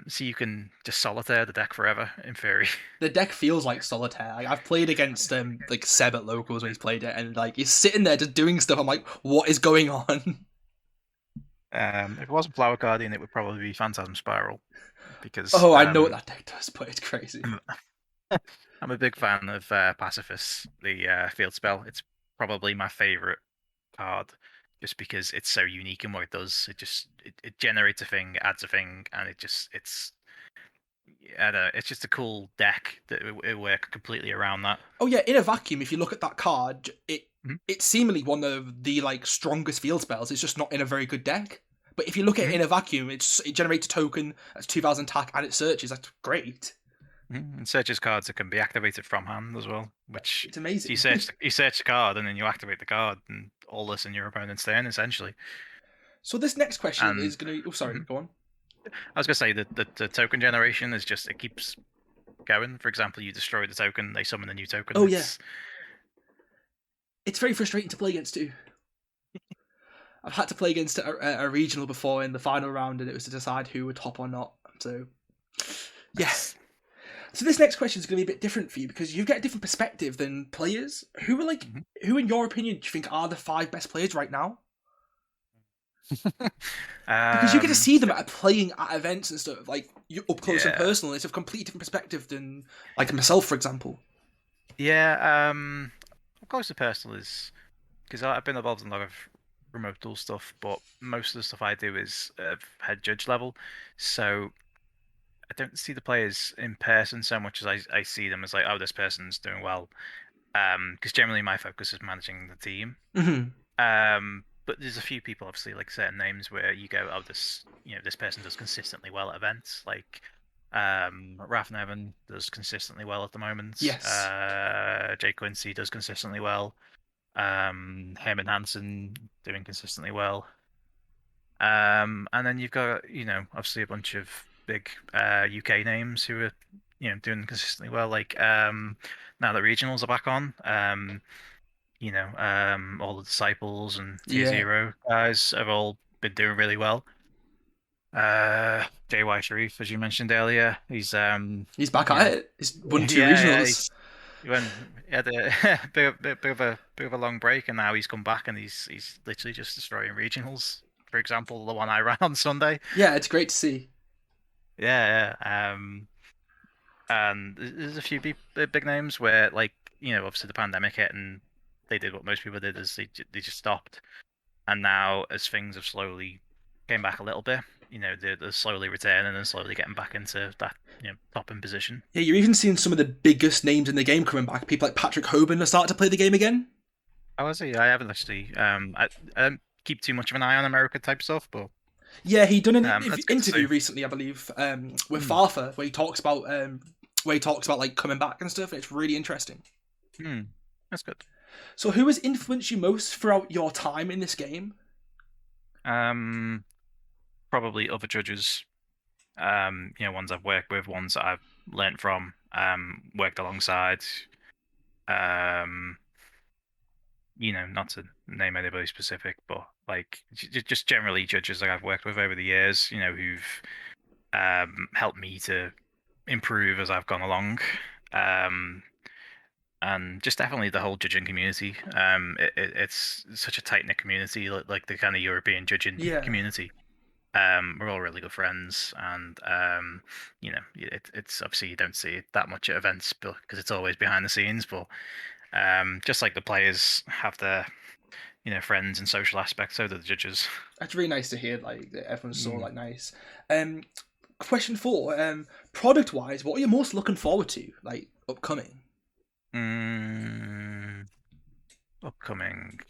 So you can just solitaire the deck forever in theory. The deck feels like solitaire. Like, I've played against like Seb at locals when he's played it, and like he's sitting there just doing stuff. I'm like, what is going on? If it wasn't Flower Guardian, it would probably be Phantasm Spiral because Oh, I know what that deck does, but it's crazy. I'm, I'm a big fan of Pacifist, the field spell. It's probably my favorite card just because it's so unique in what it does. It generates a thing, adds a thing, and it's I don't know, it's just a cool deck that it work completely around that. Oh yeah, in a vacuum, if you look at that card, Mhm. it's seemingly one of the like strongest field spells. It's just not in a very good deck. But if you look at it Mhm. in a vacuum, it generates a token that's 2,000 attack and it searches. That's great. And searches cards that can be activated from hand as well, which It's so you amazing. search the card and then you activate the card and all this in your opponent's turn essentially. So this next question And is gonna. Oh, sorry. mhm. Go on. I was gonna say that the token generation is just it keeps going. For example, you destroy the token, they summon a new token. Oh yeah, it's very frustrating to play against too. I've had to play against a regional before in the final round, and it was to decide who would top or not. So, yeah. It's So this next question is going to be a bit different for you because you get a different perspective than players. Who are like, Mhm. who in your opinion do you think are the 5 best players right now? Because you get to see them So, at playing at events and stuff, like you up close and yeah, personal. It's a completely different perspective than like myself, for example. yeah. Of course, the personal is because I've been involved in a lot of remote duel stuff, but most of the stuff I do is head judge level, so I don't see the players in person so much as I see them as like, oh, this person's doing well. Because generally my focus is managing the team. Hmm. But there's a few people, obviously, like certain names where you go, oh, this person does consistently well at events. Like, Raf Nevin does consistently well at the moment. Yes. Jay Quincy does consistently well. Herman Hansen doing consistently well. And then you've got, obviously a bunch of big UK names who are, doing consistently well. Like, now that regionals are back on, all the disciples and Tier Yeah. Zero guys have all been doing really well. JY Sharif, as you mentioned earlier, he's He's back you at know, it. He's won 2 yeah, regionals. he had a bit of a long break, and now he's come back, and he's literally just destroying regionals. For example, the one I ran on Sunday. Yeah, it's great to see. Yeah, yeah. And there's a few big names where, like, obviously the pandemic hit, and they did what most people did, is they just stopped. And now, as things have slowly came back a little bit, they're slowly returning and slowly getting back into that, topping position. Yeah, you're even seeing some of the biggest names in the game coming back. People like Patrick Hoban are starting to play the game again. Oh, I see. I haven't actually. I don't keep too much of an eye on America type stuff, but Yeah, he done an that's good to interview see. recently, I believe, with Hmm. Farfa, where he talks about like coming back and stuff. And it's really interesting. Hmm. That's good. So, who has influenced you most throughout your time in this game? Um, Probably other judges. Ones I've worked with, ones that I've learnt from, worked alongside. Um, not to name anybody specific, but like just generally judges that I've worked with over the years, who've helped me to improve as I've gone along. Um, and just definitely the whole judging community. It's such a tight knit community, like the kind of European judging Yeah, community. We're all really good friends, and it's obviously you don't see it that much at events, because it's always behind the scenes. But just like the players have their friends and social aspects, so do the judges. that's really nice to hear. Like that everyone's so Mm. like nice. Um, Question 4. Product wise, what are you most looking forward to? Like upcoming. Mm, Upcoming,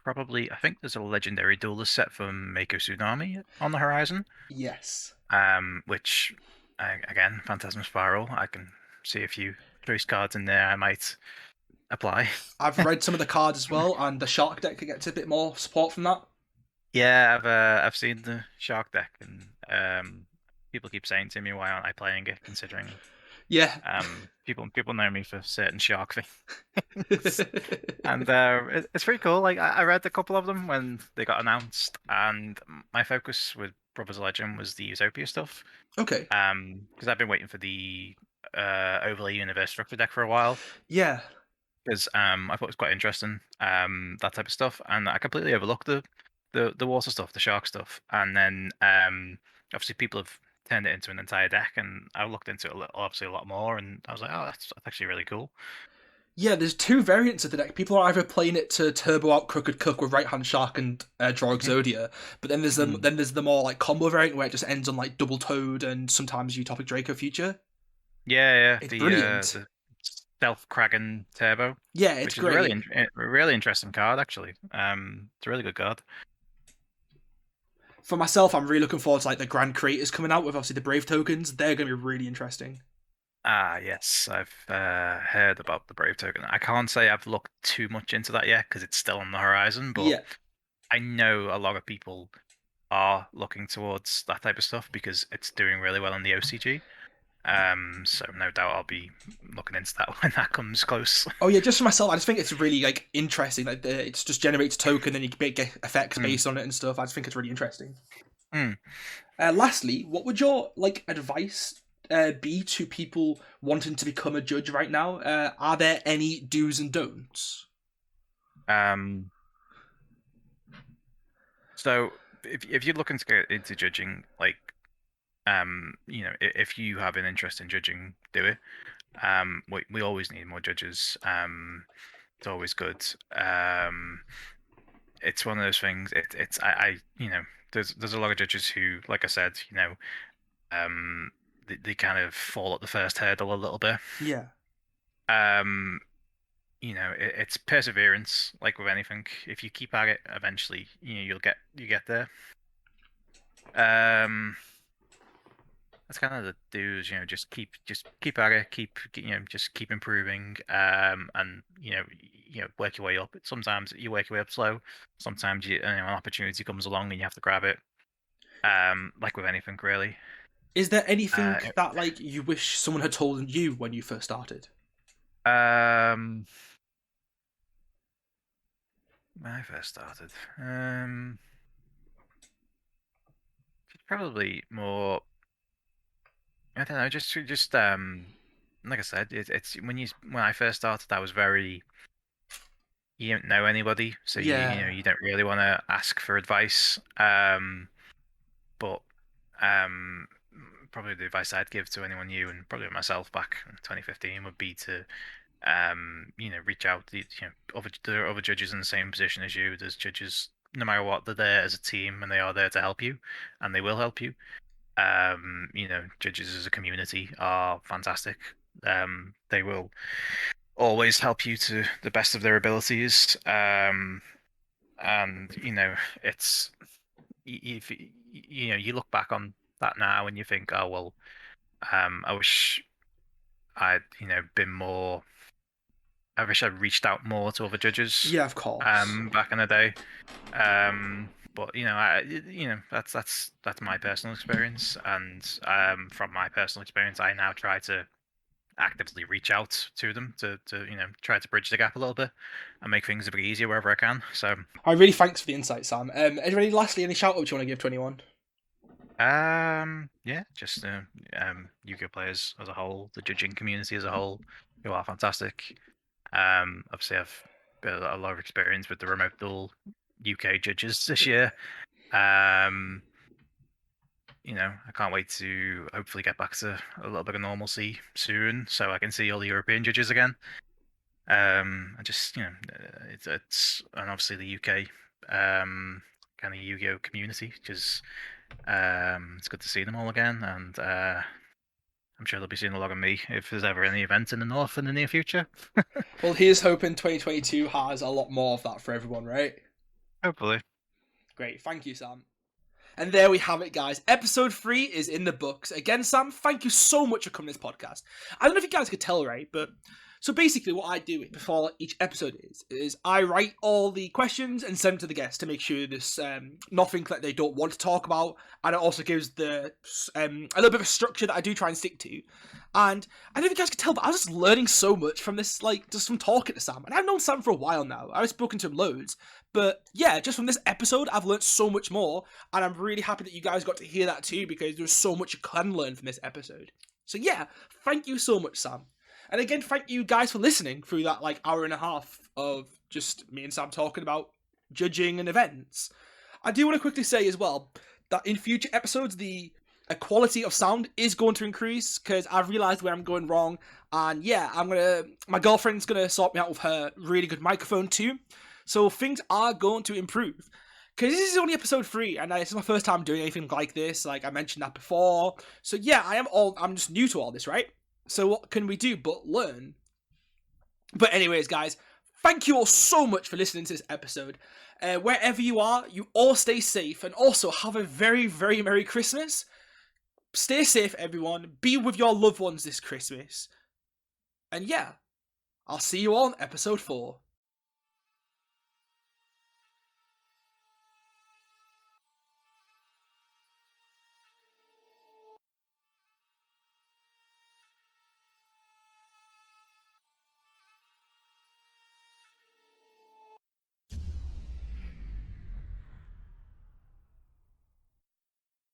probably. I think there's a legendary duelist set from Mako Tsunami on the horizon. Yes, Which again, Phantasm Spiral. I can see a few choice cards in there. I might apply. I've read some of the cards as well, and the shark deck gets a bit more support from that. Yeah, I've seen the Shark deck, and people keep saying to me, "Why aren't I playing it?" Considering Yeah. people know me for certain Shark things, and it's pretty cool. Like I read a couple of them when they got announced, and my focus with Brothers Legend was the Utopia stuff. Okay. Because I've been waiting for the overlay universe structure deck for a while. Yeah. Because I thought it was quite interesting, that type of stuff, and I completely overlooked the water stuff, the shark stuff, and then obviously people have turned it into an entire deck, and I looked into it obviously a lot more, and I was like, oh, that's actually really cool. Yeah, there's 2 variants of the deck. People are either playing it to turbo out Crooked Cook with Right Hand Shark and Draw Exodia, but Mm. then there's the more like combo variant where it just ends on like Double Toad and sometimes Utopic Draco Future. Yeah, It's brilliant. the Stealth Kraken Turbo, Yeah, it's which is a really great. really interesting card actually. It's a really good card. For myself, I'm really looking forward to like the Grand Creators coming out with obviously the Brave tokens. They're going to be really interesting. Ah, yes, I've heard about the Brave token. I can't say I've looked too much into that yet because it's still on the horizon, but Yeah, I know a lot of people are looking towards that type of stuff because it's doing really well on the OCG. So no doubt I'll be looking into that when that comes close. oh yeah, just for myself, I just think it's really like interesting. Like it's just generates a token, then you get effects Mm, based on it and stuff. I just think it's really interesting. mm. Lastly, what would your like advice be to people wanting to become a judge right now? Are there any do's and don'ts? So if you're looking to get into judging, like, if you have an interest in judging, do it. We always need more judges. It's always good. It's one of those things. It's I there's a lot of judges who, like I said, they kind of fall at the first hurdle a little bit. Yeah. Um, it's perseverance, like with anything. If you keep at it, eventually, you get there. That's kind of the do's, just keep at it, just keep improving, and work your way up. Sometimes you work your way up slow. Sometimes an opportunity comes along and you have to grab it. Like with anything, really. Is there anything Uh, that like you wish someone had told you when you first started? when I first started, probably more. I don't know, like I said, it's when I first started, I was very. You don't know anybody, so Yeah. you don't really want to ask for advice. But um, probably the advice I'd give to anyone new, and probably myself back in 2015, would be to reach out to there are other judges in the same position as you. There's judges, no matter what, they're there as a team, and they are there to help you, and they will help you. Judges as a community are fantastic. They will always help you to the best of their abilities. And it's if you look back on that now and you think, oh well, I wish I'd been more. I wish I'd reached out more to other judges. Yeah, of course. Back in the day. But that's my personal experience, and from my personal experience, I now try to actively reach out to them to try to bridge the gap a little bit and make things a bit easier wherever I can. So I really thanks for the insight, Sam. Lastly, any shout outs you want to give to anyone? yeah, just Yu-Gi-Oh players as a whole, the judging community as a whole, who are fantastic. Obviously I've got a lot of experience with the remote dual UK judges this year. I can't wait to hopefully get back to a little bit of normalcy soon, so I can see all the European judges again. I just it's and obviously the UK kind of Yu-Gi-Oh community, because it's good to see them all again, and I'm sure they'll be seeing a lot of me if there's ever any event in the north in the near future. Well, here's hoping 2022 has a lot more of that for everyone, right? Hopefully. Great, thank you, Sam. And there we have it, guys. Episode 3 is in the books. Again, Sam, thank you so much for coming to this podcast. I don't know if you guys could tell, right? But so basically what I do before each episode is I write all the questions and send them to the guests to make sure there's nothing that they don't want to talk about. And it also gives a little bit of a structure that I do try and stick to. And I don't know if you guys could tell, but I was just learning so much from this, like, just from talking to Sam. And I've known Sam for a while now. I've spoken to him loads. But yeah, just from this episode, I've learned so much more. And I'm really happy that you guys got to hear that too, because there's so much you can learn from this episode. So yeah, thank you so much, Sam. And again, thank you guys for listening through that, like, hour and a half of just me and Sam talking about judging and events. I do want to quickly say as well that in future episodes, the quality of sound is going to increase, because I've realised where I'm going wrong. And yeah, my girlfriend's going to sort me out with her really good microphone too. So things are going to improve. Because this is only episode 3, and this is my first time doing anything like this. Like I mentioned that before. So yeah, I'm just new to all this, right? So what can we do but learn? But anyways, guys, thank you all so much for listening to this episode. Wherever you are, you all stay safe, and also have a very, very Merry Christmas. Stay safe, everyone. Be with your loved ones this Christmas. And yeah, I'll see you all in episode 4.